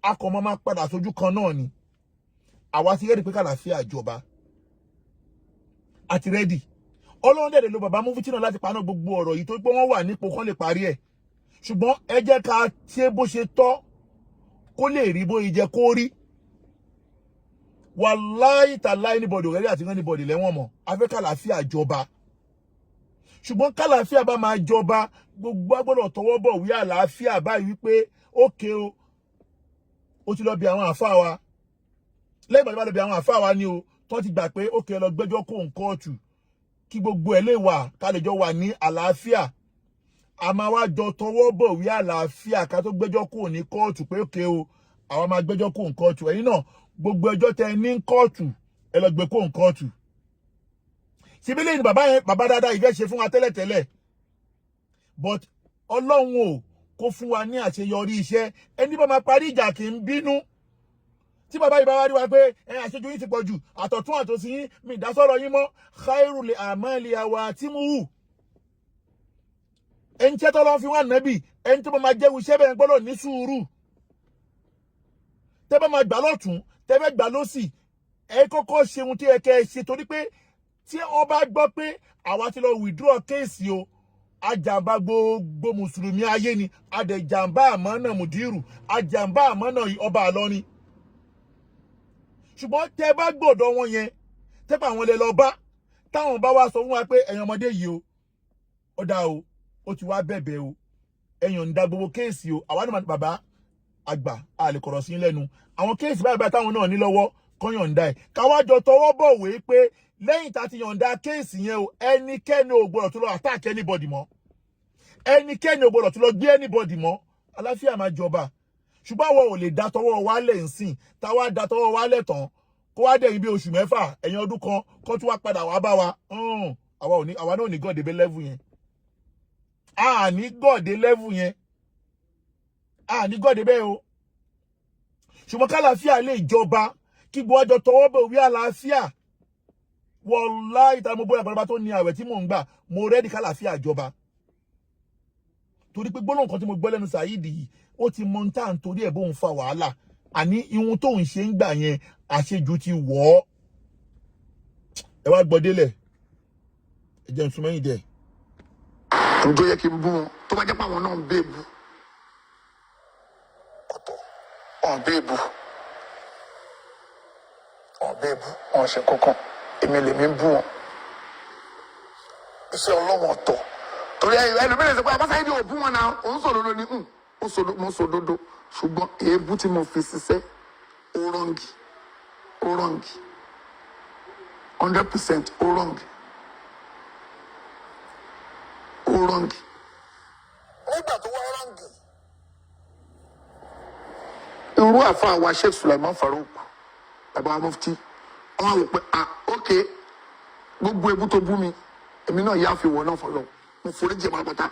akọ̀mọ́ máa padà sójú kan náà ni àwa ti rẹ́dì pé kàlàáfíà jọba àti rẹ́dì Ọlọ́run dẹ̀ lè lo bàbá Mufti náà láti paná gbogbo ọ̀rọ̀ yìí tó pé wọ́n wà nípò kan lè parí ẹ̀ ṣùgbọ́n ẹ jẹ́ ká ṣe bó ṣe tọ́ kó lè rí bó jẹ́ kó rí wàláhì tàláhì anybody ò rẹ́rí àti anybody lẹ́wọ̀n mọ̀ afẹ́ kàlàáfíà jọba ṣùgbọ́n kàlàáfíà bá máa jọba gbogbo agbọ́dọ̀ tọwọ́ bọ̀ wí àlàáfíà báyìí wípé ókè o ti lọ bí àwọn àfáà wa lẹ́yìn ìgbà tí wọ́n lọ bí àwọn àfáà wa ni o tó ti gbà pé ókè lọ gbẹ́jọ́ kó ń kóòtù kí gbogbo ẹ̀ lè wà ká lè jọ wà ní àlàáfíà a máa wá jọ tọwọ́ bọ̀ wí àlàáfíà ká tó gbẹ́jọ́ kó ní kóòtù pé ókè o àwọn máa gbẹ́jọ́ kó ń kóòtù ẹ̀yin náà gbogbo ẹjọ́ tẹ ní kóòtù ẹ lọ gbé kó ń kóòtù síbí lẹ́yìn bàbá dáadáa ìfẹ́ ṣe fún wa tẹ́lẹ̀tẹ́lẹ̀ but Ọlọ́run ò kó fún wa ní àṣeyọrí iṣẹ́ ẹni bá máa parí ìjà kì í bínú tí bàbá yìí bá wá rí wa pé àṣejù yìí ti pọ̀ jù àtọ̀tún àtòsí yín mi ìdásọ̀rọ̀ yín mọ́ khairul a'mali awatimuhu ẹni tí ẹtọ́ lọ́n fi wá nàbì ẹni tó bá máa jẹ́wu iṣẹ́ bẹ́ẹ̀ gbọ́dọ̀ ní sùúrù tẹ́ bá máa gbà lọ́tún tẹ́ bá gbà lọ́sì ẹ kọ́kọ́ ṣe ohun tí ẹ kẹ́ ẹ ṣe torí pé tí wọ́n bá gbọ́ pé àwa ti lọ withdraw kéèsì o ajàmbá gbogbo mùsùlùmí ayé ni adẹ̀jàmbá àmọ́nà Mudiru ajàmbá àmọ́nà ọba Àlọrin ṣùgbọ́n tẹ́ bá gbọ́dọ̀ wọn yẹn tẹ́ bá àwọn lè lọ bá táwọn bá wá sọ fún wa pé ẹ̀yin ọmọdé yìí o ó dá o ó ti wá bẹ̀bẹ̀ o ẹ̀yin ń da gbogbo kéèsì o àwa ní bàbá àgbà a lè kọ̀rọ̀ sí lẹ́nu àwọn kéèsì báyìí táwọn náà ní lọ́wọ́ kọ́ yọ̀ǹda ẹ̀ káwájọ tọwọ́ bọ̀wé pé lẹ́yìn tá ti yọ̀ǹda kéèsì yẹn o ẹnikẹ́ni ò gbọ́dọ̀ tó lọ attack anybody mọ́ ẹnikẹ́ni ò gbọ́dọ̀ tún lọ gbé anybody mọ́, àlàáfíà máa jọba. Ṣùgbọ́n àwọn ò lè da tọwọ́ wálẹ̀ nsìn, táwa da tọwọ́ wálẹ̀ tán kó wá dẹ̀yìn bí oṣù mẹ́fà ẹ̀yìn ọdún kan kó tún wá padà wá bá wa. Àwa náà ò ní gọ́ọ̀dé bẹ́ level yẹn. A ní gọ́ọ̀dé level yẹn. A ní gọ́ọ̀dé bẹ́ẹ̀ o. Ṣùgbọ́n kálàáfíà lè jọba kí gbogbo ọjọ́ tọwọ́ bẹ̀ wí àlàáfíà. Wallahi ta mo bóyá bàbá tó ní àwẹ̀ tí mò ń gbà mo rẹ́dí kálàáfíà jọba. Torí pé gbólóhùn kan tí mo gbọ́ lẹ́nu Saheed yìí ó ti mọ tá à ń torí ẹ̀ bóun fa wàhálà. Àní ihun tó ń ṣe ń gbà yẹn àṣejù ti wọ̀ ọ́. Ẹ wá gbọ́ délẹ̀. Ẹ jẹ́ n sún mẹ́yìn dẹ̀. Ohun tó yẹ kí n bú wọn tó bá jẹ́ pé àwọn náà ń bèèbù ọ̀tọ̀ ọ̀n bèèbù ọ̀n ṣe kankan èmi lèmi ń bú wọn iṣẹ́ ọlọ́wọ́n ọ̀tọ̀ torí ẹlòmíràn sọ pé Saheed ò bú wọn náà òun sòdodo ni mo sòdodo ṣùgbọ́n èébú tí mo fi ṣiṣẹ́ ó rọ́ǹgì 100% ó rọ́ǹgì. Nígbà tó wá rọ́ǹgì irú àfa wa Sheikh Sulaiman Farouk bàbá mufti wọn wò pé ok gbogbo ebú tó bú mi èmi náà yá fi wọ náà fọlọ mo forí jẹ pátápátá.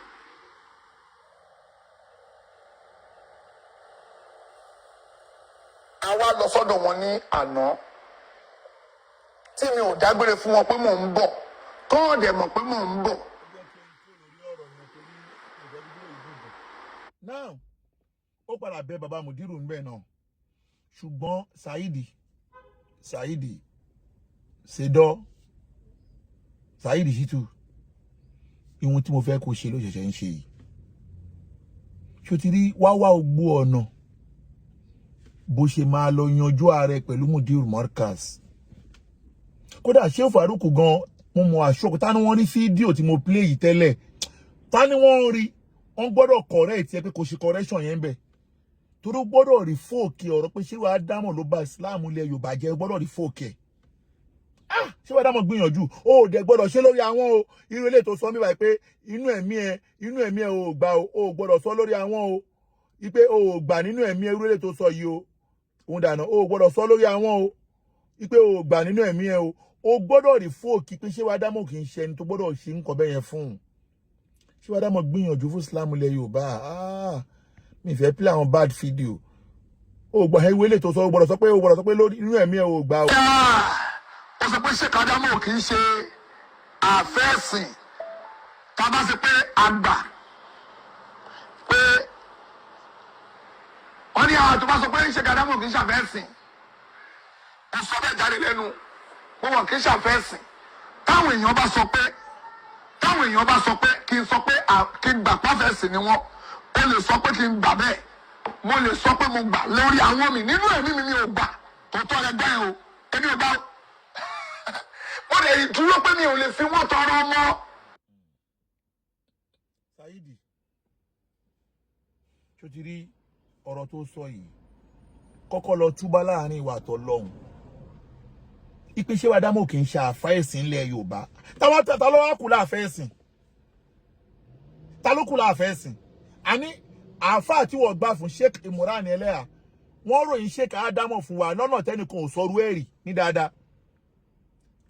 a wá lọ sọ́dọ̀ wọn ní àná tí mi ò dágbére fún wọn pé mò ń bọ̀ tó dẹ̀ mọ̀ pé mò ń bọ̀. Now, ó padà bẹ bàbá Mudiru ńbẹ náà. Ṣùgbọ́n Saheed Ṣèdọ́ Saheed Shittu ihun tí mo fẹ́ kó ṣe ló ṣẹ̀ṣẹ̀ ń ṣe yìí. Ṣó ti rí wá ogbó ọ̀nà bó ṣe máa lọ yanjú ààrẹ pẹ̀lú Mudiru Markaz. Kódà Sheikh Farouk gan mo mọ àṣọkò tá ni wọ́n rí fídíò tí mo play yìí tẹ́lẹ̀ tá ni wọ́n rí wọ́n gbọ́dọ̀ correct ẹ pé kò ṣe correction yẹn bẹ̀ torí gbọ́dọ̀ rí fóòkì ọ̀rọ̀ pé ṣé wàá dámọ̀ ló bá Islam ilẹ̀ Yorùbá jẹ́ gbọ́dọ̀ rí fóòkì ẹ̀ ṣé wàá dámọ̀ gbìyànjú ó dẹ̀ gbọ́dọ̀ ṣe lórí àwọn o irú ilé tó sọ mí báyìí pé inú ẹ̀mí ẹ ò gbà o gbọ́dọ̀ sọ lórí àwọn o ipe o gbà nínú ẹ̀mí irú ilé tó sọ yìí o òun dànù o gbọ́dọ̀ sọ lórí àwọn o ipe o gbà nínú ẹ̀mí ẹ o gbọ́dọ̀ rí fóòkì pé ṣé wàá dámọ̀ kì í ṣe ẹni tó gbọ́dọ̀ ṣe nǹkan bẹ́ẹ̀ yẹn fún un. Ṣé wàá dámọ̀ gbìyànjú fún Islam ilẹ̀ Yorùbá mi fẹ́ play àwọn bad video o gbọ́ ẹ wele tó sọ o gbọ́dọ̀ sọ pé lórí inú ẹ̀mí ẹ ò gbà o. Ó sọ pé Sheikh Adamu kì í ṣe àfẹ́sìn tá a bá ṣe pé àgbà pé wọ́n ní àwọn tó bá sọ pé Sheikh Adamu kì í ṣàfẹ́sìn ó sọ bẹ́ẹ̀ jáde lẹ́nu pé wọ́n kì í ṣàfẹ́sìn táwọn èèyàn bá sọ pé kí n sọ pé kí n gbà pàfẹ́sìn ni wọ́n ó lè sọ pé kí n gbà bẹ́ẹ̀ mo lè sọ pé mo gbà lórí àwọn mi nínú ẹ̀mí mi ò gbà tó tọ́ ẹ gbẹ́ o èmi ò gbà mo lè dúró pé mi ò lè fi wọ́n tọrọ ọmọ. Saheed ṣó ti rí ọ̀rọ̀ tó sọ yìí kọ́kọ́ lọ túbá láàrin ìwà àtọlọ́hun ipe ṣé wàá dámọ̀ kì í ṣe àfẹ́sìn ilẹ̀ Yorùbá táwọn tẹ̀tà ló wá kù láàfẹ́sìn ta ló kù láàfẹ́sìn àní àáfàá tí wọ́n gbà fún Sheikh Imran Eleha wọ́n ròyìn Sheikh Adamu fún wa lọ́nà tẹ́nìkan ò sọrú ẹ̀rì ní dáadáa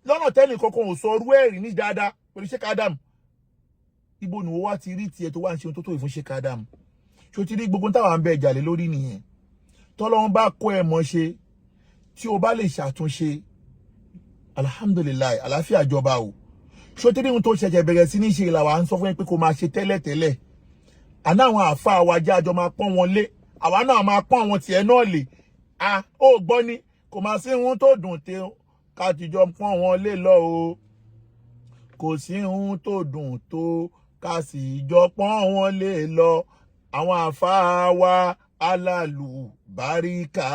lọ́nà tẹ́nìkan ò sọrú ẹ̀rì ní dáadáa pẹ̀lú Sheikh Adamu ibo ni wọ́n wá ti rí tiẹ̀ tó wá ń ṣe ohun tó tó ìfún Sheikh Adamu ṣó ti rí gbogbo táwọn à ń bẹ ìjàlè lórí nìyẹn tọ́lọ́run bá kó ẹ̀ mọ́ ṣe tí o bá lè ṣàtúnṣe alhamdulilayi àlàáfíà jọba o ṣó ti rí ohun tó ṣẹ̀ṣẹ̀ bẹ̀rẹ̀ sí ní ṣe ìlàwà ń sọ fún ẹ pé kó máa ṣe tẹ́lẹ̀tẹ́lẹ̀ àná àwọn àáfàá wa jẹ́ àjọ máa pọ́n wọn lé àwa náà máa pọ́n àwọn tiẹ̀ náà lè ó gbọ́ ni kò máa sí ohun tó dùn tẹ ká tìjọ pọ́n wọn lé lọ o kò sí ohun tó dùn tó ká sì jọ pọ́n wọn lé lọ àwọn àáfàá wa alálù báríkà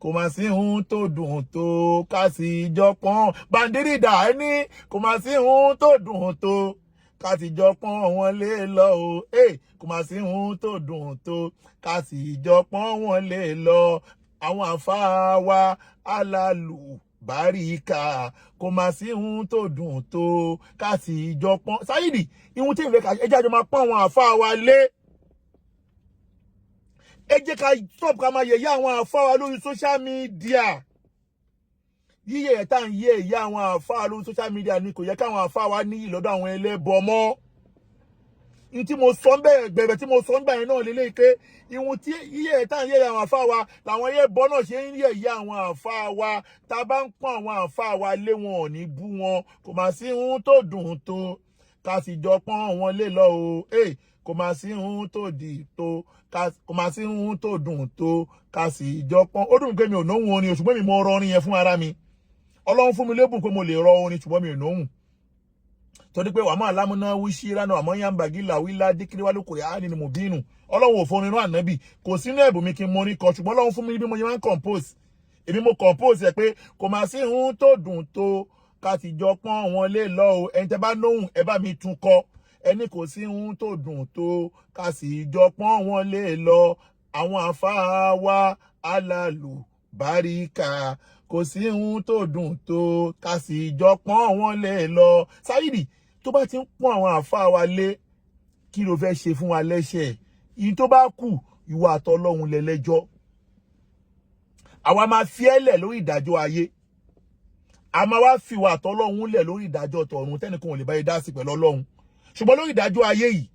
kò máa sí ohun tó dùn tó ká sì jọ pọ́n bàndírì dà ní kò máa sí ohun tó dùn tó ká sì jọ pọ́n wọn lé lọ o kò máa sí ohun tó dùn tó ká sì jọ pọ́n wọn lé lọ àwọn àáfàá wa alálù báríkà kò má sí ohun tó dùn tó ká sì jọ pọ́n Saidi ihun tí ìfẹ́ ká ẹ jẹ́ àjọ máa pọ́n àwọn àfáà wa lé ẹ jẹ́ ká stop ká máa yẹ̀yẹ́ àwọn àfáà wa lórí social media yíyẹ tá ń yẹ ìyá àwọn àfáà lórí social media ni kò yẹ káwọn àfáà wa níyì lọ́dọ̀ àwọn ẹlẹ́bọ mọ́ ihun tí mo sọ bẹ́ẹ̀ gbẹ̀rẹ̀ tí mo sọ ń gbà yẹn náà lélẹ́yìí pé ihun tí yíyẹ tá ń yẹ àwọn àfáà wa làwọn ẹlẹ́bọ náà ṣe ń yẹ ìyá àwọn àfáà wa tá a bá ń pọ́n àwọn àfáà wa lé wọn ò ní bú wọn kò má sí ihun tó dùn tó ká sì jọ pọ́n wọn lé lọ o kò má sí ihun tó dì tó kò má sí ihun tó dùn tó ká sì jọ pọ́n ó dùn pé mi ò nóhùn orin ṣùgbọ́n mi mo rọ orin yẹn fún ara mi Ọlọ́run fún mi lébùn pé mo lè rọ orin ṣùgbọ́n mi ò nóhùn torí pé wà máa lámúná wíṣí ránà àmọ́ yàmbàgìlà wílá díkiri wálé kòrè áàní ni mo bínú Ọlọ́run ò fún orin rán ànábì kò sínú ẹ̀bùn mi kí n mọ orin kan ṣùgbọ́n Ọlọ́run fún mi bí mo yẹ máa ń compose èmi mo compose ẹ̀ pé kò máa sí ihun tó dùn tó ká sì jọ pọ́n wọn lé lọ o ẹni tẹ́ bá nóhùn ẹ bá mi tún kọ ẹni kò sí ihun tó dùn tó ká sì jọ pọ́n wọn lé lọ àwọn àfáà wa alálù báríkà kò sí ihun tó dùn tó ká sì jọ pọ́n wọn lé lọ Saidi tó bá ti ń pọ́n àwọn àfáà wa lé kí ló fẹ́ ṣe fún wa lẹ́ṣẹ̀ yìí tó bá kù ìwọ àtọlọ́hun lẹ́lẹ́jọ́ àwa máa fi ẹ́lẹ̀ lórí ìdájọ́ ayé a máa wá fi ìwọ àtọlọ́hun lẹ̀ lórí ìdájọ́ tọ̀run tẹ́nìkan ò lè bá yẹ dá sí pẹ̀lú Ọlọ́hun ṣùgbọ́n lórí ìdájọ́ ayé yìí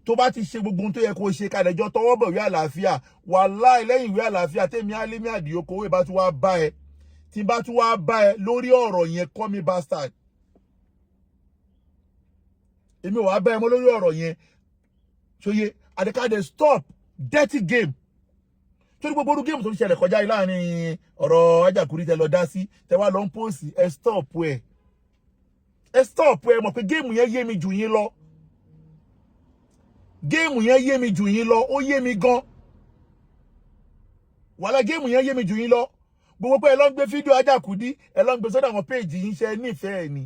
tó bá ti ṣe gbogbo ohun tó yẹ kó ṣe kàdẹjọ́ tọwọ́ bọ̀ ìwé àlàáfíà wàláhì lẹ́yìn ìwé àlàáfíà tèmi Alimi Adio Kowore bá tún wá bá ẹ tí bá tún wá bá ẹ lórí ọ̀rọ̀ yẹn call me bastard èmi ò wá bá ẹ mọ́ lórí ọ̀rọ̀ yẹn ṣòye àdèkàdè stop dirty game torí gbogbo orú géèmù tó ń ṣẹlẹ̀ kọjá yìí láàrin ọ̀rọ̀ Ajakuri tẹ lọ dá sí tẹ wá lọ ń pòsì ẹ stop ẹ mọ̀ pé géèmù yẹn yé mi jù yín lọ géèmù yẹn yé mi jù yín lọ ó yé mi gan wàhálà géèmù yẹn yé mi jù yín lọ gbogbo pé ẹ lọ ń gbé fídíò Ajakuri ẹ lọ ń gbé sọ́dọ̀ àwọn péèjì yín ṣe nífẹ̀ẹ́ ni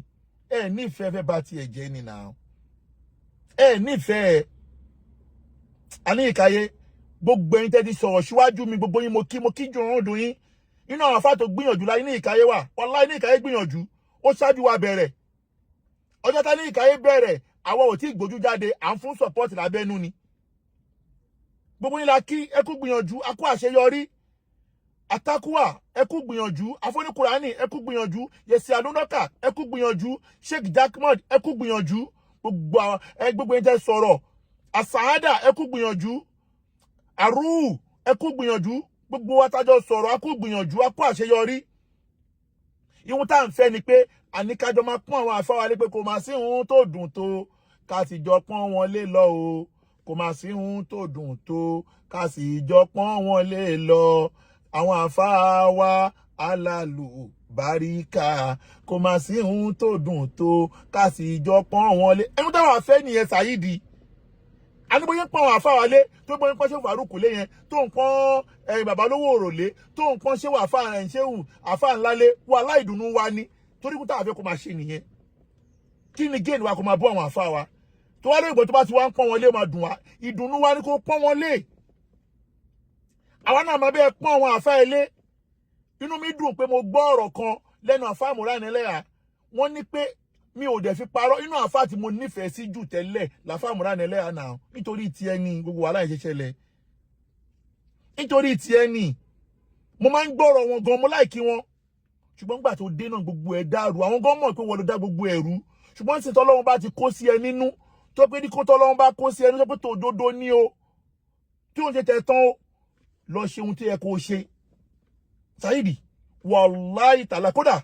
ẹ nífẹ̀ẹ́ fẹ́ bá tiẹ̀ jẹ́ ni náà ẹ nífẹ̀ẹ́ Aníyìkáyé gbogbo ẹ̀yin tẹ́ ti sọ̀rọ̀ síwájú mi gbogbo yín mo kí jù ọ̀run dùn yín nínú àwọn afá tó gbìyànjú láyé Aníyìkáyé wà wàláhì Aníyìkáyé gbìyànjú ó ṣáájú wa bẹ̀rẹ̀ ọjọ́ tá Aníyìkáyé bẹ̀rẹ̀ àwọn ò tí ì gbójú jáde à ń fún support lábẹ́nú ni gbogbo yín la kí ẹ kú gbìyànjú a kú àṣeyọrí Atakuwa ẹ kú gbìyànjú Afọ́níkùránì ẹ kú gbìyànjú Yẹsì Alúnọ́kà ẹ kú gbìyànjú Sheikh Jakmod ẹ kú gbìyànjú gbogbo yín tẹ́ sọ̀rọ̀ Asaada ẹ kú gbìyànjú Aru ẹ kú gbìyànjú gbogbo wa tájọ sọ̀rọ̀ a kú gbìyànjú a kú àṣeyọrí ihun tá à ń fẹ́ ni pé àníkájọ máa pọ́n àwọn àfáà wa lé pé kò máa sí ihun tó dùn tó ká sì jọ pọ́n wọn lé lọ o kò máa sí ihun tó dùn tó ká sì jọ pọ́n wọn lé lọ àwọn àfáà wa alálù báríkà kò máa sí ihun tó dùn tó ká sì jọ pọ́n wọn lé ẹnu táwọn àfẹ́ nìyẹn Saidi anúbóyé pọ́n àwọn àfáà wa lé tó bóyé pọ́n ṣéwù Faruku lé yẹn tó ń pọ́n bàbá lówó òròlé tó ń pọ́n ṣéwù àfáà ńlá lé wà láìdùnnú wa ní torí kúta àfẹ́ kò máa ṣe nìyẹn kí ni géènì wa kò máa bú àwọn àfáà wa tó wá lóyìnbó tó bá ti wá ń pọ́n wọn lé máa dùn wá ìdùnnú wa ni kò pọ́n wọn lé àwa náà máa bẹ́ẹ̀ pọ́n àwọn àfáà ilé inú mi dùn pé mo gbọ́ ọ̀rọ̀ kan lẹ́nu àfáà Murani Eleha wọ́n ní pé mi ò dẹ̀ fi parọ́ inú àfáà tí mo nífẹ̀ẹ́ sí jù tẹ́lẹ̀ làfáà Murani Eleha náà nítorí ti ẹni gbogbo wàhálà ìṣẹ̀ṣẹ̀lẹ̀ nítorí ti ẹni mo máa ń gbọ́rọ̀ wọn gan mo láìkí wọn ṣùgbọ́n gbà tó dé náà gbogbo ẹ̀ dàrú àwọn gan mọ̀ pé wọ́n ló dá gbogbo ẹ̀rú ṣùgbọ́n tí tọ́lọ́run bá ti kó sí ẹ nínú tó pé ní kó tọ́lọ́run bá kó sí ẹ nínú tó pé tó dodo ní o tí òun ṣe tẹ̀ tán o lọ ṣe ohun tí ẹ kó ṣe Saidi wàláhì tàlà kódà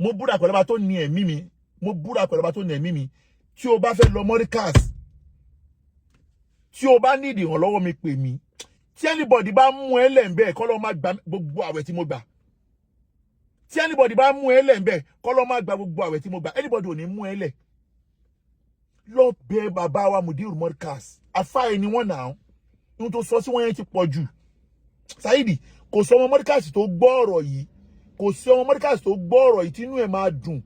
mo búra pẹ̀lú ọba tó ní ẹ̀mí mi mo búra pẹ̀lú ọba tó ní ẹ̀mí mi tí o bá fẹ́ lọ Mọ́ríkàs tí o bá ní ìrànlọ́wọ́ mi pè mí tí anybody bá mú ẹ lẹ́ǹbẹ̀ kọ́ lọ́ máa gba gbogbo àwẹ̀ tí mo gbà tí anybody bá mú ẹ lẹ́ǹbẹ̀ kọ́ lọ́ máa gba gbogbo àwẹ̀ tí mo gbà anybody ò ní mú ẹ lẹ̀ lọ bẹ bàbá wa Mudiru Mọ́ríkàs afá ẹni wọ́n náà ohun tó sọ sí wọ́n yẹn ti pọ̀ jù Saidi kò sọ ọmọ Mọ́ríkàs tó gbọ́ ọ̀rọ̀ yìí kò sí ọmọ Mọ́ríkàs tó gbọ́ ọ̀rọ̀ yìí tínú ẹ̀ máa dùn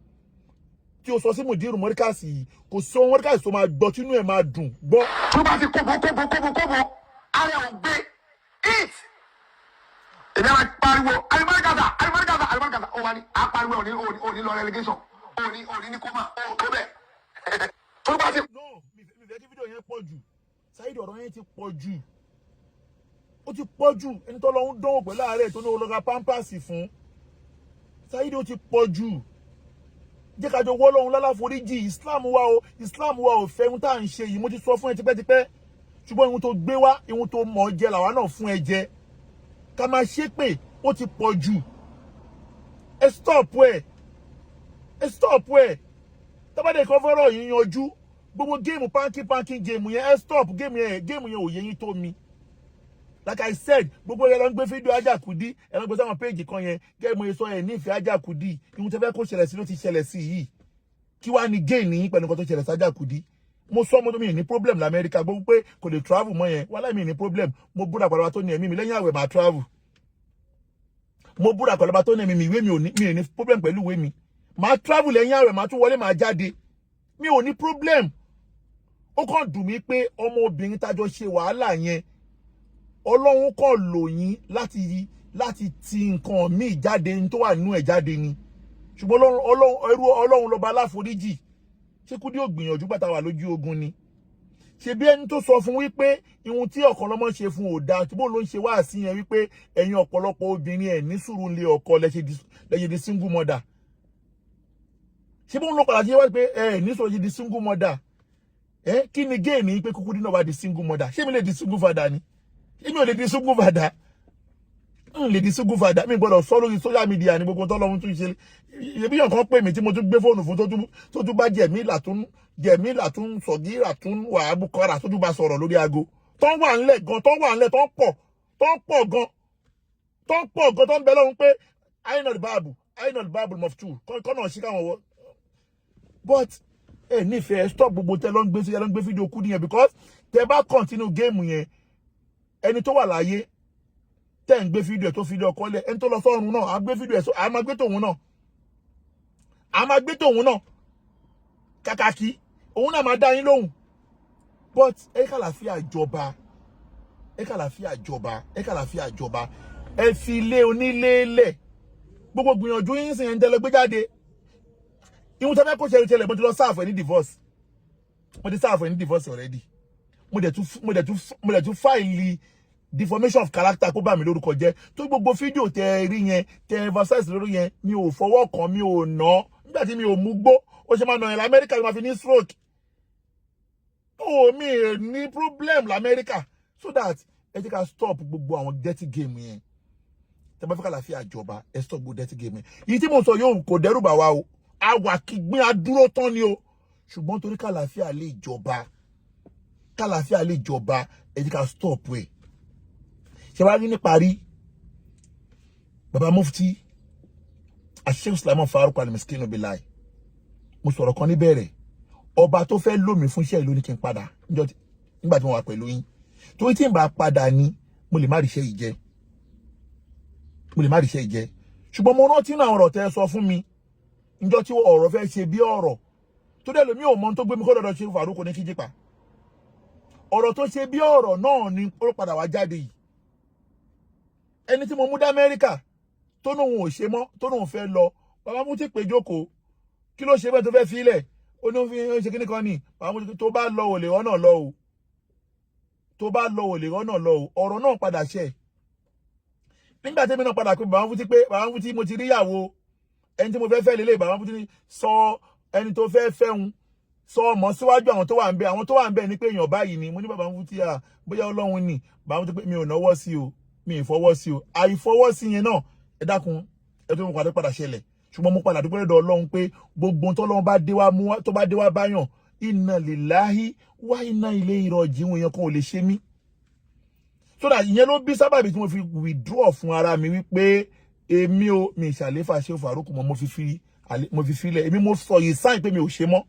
tí o sọ sí Mudiru Mọ́ríkàs yìí kò sí ọmọ Mọ́ríkàs tó máa gbọ́ tínú ẹ̀ máa dùn gbọ́. tó bá ti kóbo ara ò gbé it èmi máa pariwo alimarikasa ó wà ní apariwo òní lọ relegation òní ní kóma ó tó bẹ́ẹ̀ tó bá ti. no mi fẹ́ kí fídíò yẹn pọ̀ jù Saheed ọ̀rọ̀ yẹn ti pọ̀ jù ó ti pọ̀ jù ẹni tó lọ ń dánwò pẹ̀lú ààrẹ tó ní ológa pampers fún Saheed ó ti pọ̀ jù jẹ́ ká jọ wọ́ lọ́hun lálàforíjì Islam wa ò fẹ́ ohun tá à ń ṣe yìí mo ti sọ fún ẹ tipẹ́tipẹ́ ṣùgbọ́n ohun tó gbé wá ohun tó mọ̀ jẹ làwa náà fún ẹ jẹ ká máa ṣe pé ó ti pọ̀ jù ẹ stop ẹ tábàdé kan fọ́rọ̀ yìí yanjú gbogbo géèmù pánkí géèmù yẹn ẹ stop géèmù yẹn ò yẹ yín tó mi like I said gbogbo ẹ lọ ń gbé fídíò Ajakudi ẹ lọ gbé sáwọn péèjì kan yẹn géèmù yẹn sọ ẹ nífẹ̀ẹ́ Ajakudi ìhun tẹ́fẹ́ kó ṣẹlẹ̀ sí ló ti ṣẹlẹ̀ sí yìí kí wàá ní géèmù yín pẹ̀lú nǹkan tó ṣẹlẹ̀ sí Ajakudi mo sọ ọmọdé mi ní problem l'Amẹ́ríkà gbogbo pé kò lè travel mọ́ yẹn wàhálà mi ní problem mo búra pẹ̀lú tó ní ẹ̀mí mi lẹ́yìn àwẹ̀ máa travel mo búra pẹ̀lú tó ní ẹ̀mí mi ìwé mi ò ní problem pẹ̀lú ìwé mi máa travel lẹ́yìn àwẹ̀ máa tún wọlé máa jáde mi ò ní problem ó kàn dùn mí pé ọmọbìnrin tájọ ṣe wàhálà yẹn Ọlọ́run kàn lò yín láti ti nǹkan míì jáde ní tó wà nínú ẹ̀ jáde ni ṣùgbọ́n Ọlọ́run lọ́ba aláforíjì ṣé Kúdí ò gbìyànjú gbàtà wà lójú ogun ni ṣe bí ẹni tó sọ fún wípé ihun tí ọ̀kan lọ́mọ ṣe fún òda tí bóun ló ń ṣe wá sí yẹn wípé ẹ̀yin ọ̀pọ̀lọpọ̀ obìnrin ẹ̀ ní sùúrù lé ọkọ lẹ́ṣẹ̀ di single mother ṣé bóun ló padà ṣe wá pé ẹ̀ ní sùúrù di single mother kí ni géè ní pé Kúdí náà wá di single mother ṣé mi lè di single father ni èmi ò lè di single father lè di single father mi gbọ́dọ̀ sọ lórí social media ní gbogbo tọ́lọ́run tún ṣe ìyẹ̀bíyàn kan pè mí tí mo tún gbé fóònù fún tó tún bá jẹ̀mí làtún sọ̀gírà tún wà á bukọ́ra tó tún bá sọ̀rọ̀ lórí aago tó ń wà ńlẹ̀ gan tó ń pọ̀ gan tó ń bẹ lọ́run pé ainol bible moftu kọ́nà sí káwọn wọ but ẹ nífẹ̀ẹ́ stop gbogbo tẹ ló ń gbé fídíò Kúdí yẹn because tẹ bá continue géèmù yẹn ẹni tó wà láyé tẹ́ ń gbé fídíò ẹ̀ tó fídíò ọkọ lẹ̀ ẹni tó lọ sọ́run náà a gbé fídíò ẹ̀ a máa gbé tòun náà kàkàkí òun náà máa dá yín lóhùn but ẹ kàlàfíà jọba ẹ fi ilé onílé lẹ̀ gbogbo gbìyànjú yín sì ń tẹ́lẹ̀ gbé jáde ìhun tẹ́fẹ́ kó ṣẹlẹ̀ mo ti lọ sáàfù ẹ̀ ní divorce already mo dẹ̀ tún fáìlì deformation of character kó bá mi lórúkọ jẹ́ tó gbogbo fídíò tẹ rí yẹn tẹ emphasize lórí yẹn mi ò fọwọ́ kàn mi ò ná nígbà tí mi ò mú gbó ó ṣe máa nà yẹn l'Amẹ́ríkà ló máa fi ní stroke mi ní problem l'Amẹ́ríkà so that ẹ jẹ́ ká stop gbogbo àwọn dirty game yẹn tẹ bá fẹ́ kàlàfíà jọba ẹ stop gbogbo dirty game yẹn èyí tí mo sọ yóò kò dẹ́rù bà wá o àwa kígbín adúró tán ni o ṣùgbọ́n torí kàlàfíà lè jọba ẹ jẹ́ ká stop ẹ̀ ṣe wá rí ní parí baba mufti Sheikh Sulaiman Farouk Al-Miskin Bilahi mo sọ̀rọ̀ kan níbẹ̀rẹ̀ ọba tó fẹ́ lò mí fún iṣẹ́ ìlú ní kí n padà nígbà tí mo wà pẹ̀lú yín torí tí n bá padà ní mo lè má rí iṣẹ́ yìí jẹ ṣùgbọ́n mo rántí náà ọ̀rọ̀ tẹ́ sọ fún mi níjọ́ tí ọ̀rọ̀ fẹ́ ṣe bí ọ̀rọ̀ tó dẹ̀ lómi ò mọ tó gbé mi kó dọ̀dọ̀ Sheikh Farouk ní kíjípa ọ̀rọ̀ tó ṣe bí ọ̀rọ̀ náà ni ó padà wá jáde yìí ẹni tí mo mú dá Amẹ́ríkà tó nóun ò ṣe mọ́ tó nóun fẹ́ lọ bàbá mú ti pè jókòó kí ló ṣe bẹ́ẹ̀ tó fẹ́ filẹ̀ ó ní ó ṣe kíní kan ní bàbá mú ti tó bá lọ òlè rọ́nà lọ o ọ̀rọ̀ náà padà ṣẹ nígbà tí mi náà padà pé bàbá mú ti mo ti ríyàwó ẹni tí mo fẹ́ lélẹ̀ bàbá mú ti sọ ẹni tó fẹ́ fẹ́hun sọ ọmọ síwájú àwọn tó wà ń bẹ ní pé èèyàn báyìí ni mo ní bàbá mú ti bóyá Ọlọ́run ni bàbá mú ti pé mi ò náwó sí o mi ìfọwọ́ sí o àìfọwọ́ sí yẹn náà ẹ dákun ẹ tó mú padà ṣẹlẹ̀ ṣùgbọ́n mo padà dúpẹ́ lọ́dọ̀ Ọlọ́run pé gbogbo tọ́lọ́run bá dé wá báyàn inna lillahi wa inna ilayhi raji'un yẹn kan ò lè ṣe mí so that ìyẹn ló bí sábàbí tí mo fi withdraw fún ara mi wípé èmi ò mi ìṣàléfà Sheikh Farouk mọ́ mo fi filẹ̀ èmi mo sọ resign pé mi ò ṣe mọ́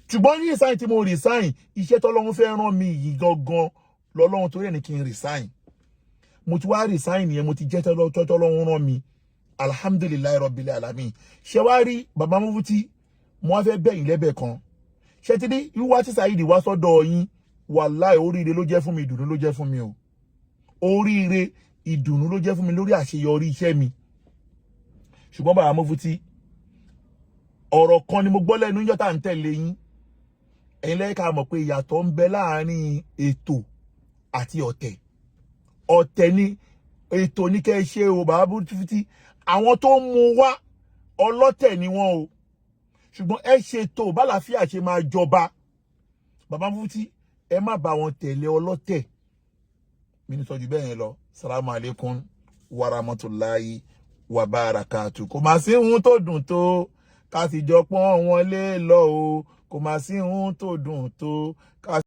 ṣùgbọ́n resign tí mo resign iṣẹ́ tọ́lọ́run fẹ́ rán mi yìí gangan lọ́lọ́run torí ẹ̀ ní kí n resign mo ti wá resign yẹn mo ti jẹ́ tọ́lọ́run rán mi alhamdulilayi rabbil alamin ṣe wá rí baba Mufti mo wá fẹ́ bẹ̀yìn lẹ́bẹ̀ kan ṣe ti rí wíwá tí Saheed wá sọ́dọ̀ yín wàláì oríire ló jẹ́ fún mi ìdùnnú ló jẹ́ fún mi o oríire ìdùnnú ló jẹ́ fún mi lórí àṣeyọrí iṣẹ́ mi. Ṣùgbọ́n bàbá Mufti, ọ̀rọ̀ kan ni mo gbọ́ lẹ́nu níjọ́ tá à ń tẹ̀lé yín. Ẹ̀yin lẹ́yìn ká mọ̀ pé ìyàtọ̀ ń bẹ láàárín ètò àti ọ̀tẹ̀. Ọ̀tẹ̀ ni ètò ní kẹ́ ṣe o bàbá Mufti. Àwọn tó ń mú wá ọlọ́tẹ̀ ni wọ́n o. Ṣùgbọ́n ẹ ṣètò bálàfíà ṣe máa jọba. Bàbá Mufti, ẹ má bá wọn tẹ̀lé ọlọ́tẹ̀. Mi ní sọ jù bẹ́ẹ̀ yẹn lọ. Salamu alaikum wa rahmatulahi wa barakatuh. Kò máa sí ohun tó dùn tó ká sì jọ pọ́n wọn lé lọ o. Kò máa sí ohun tó dùn tó ká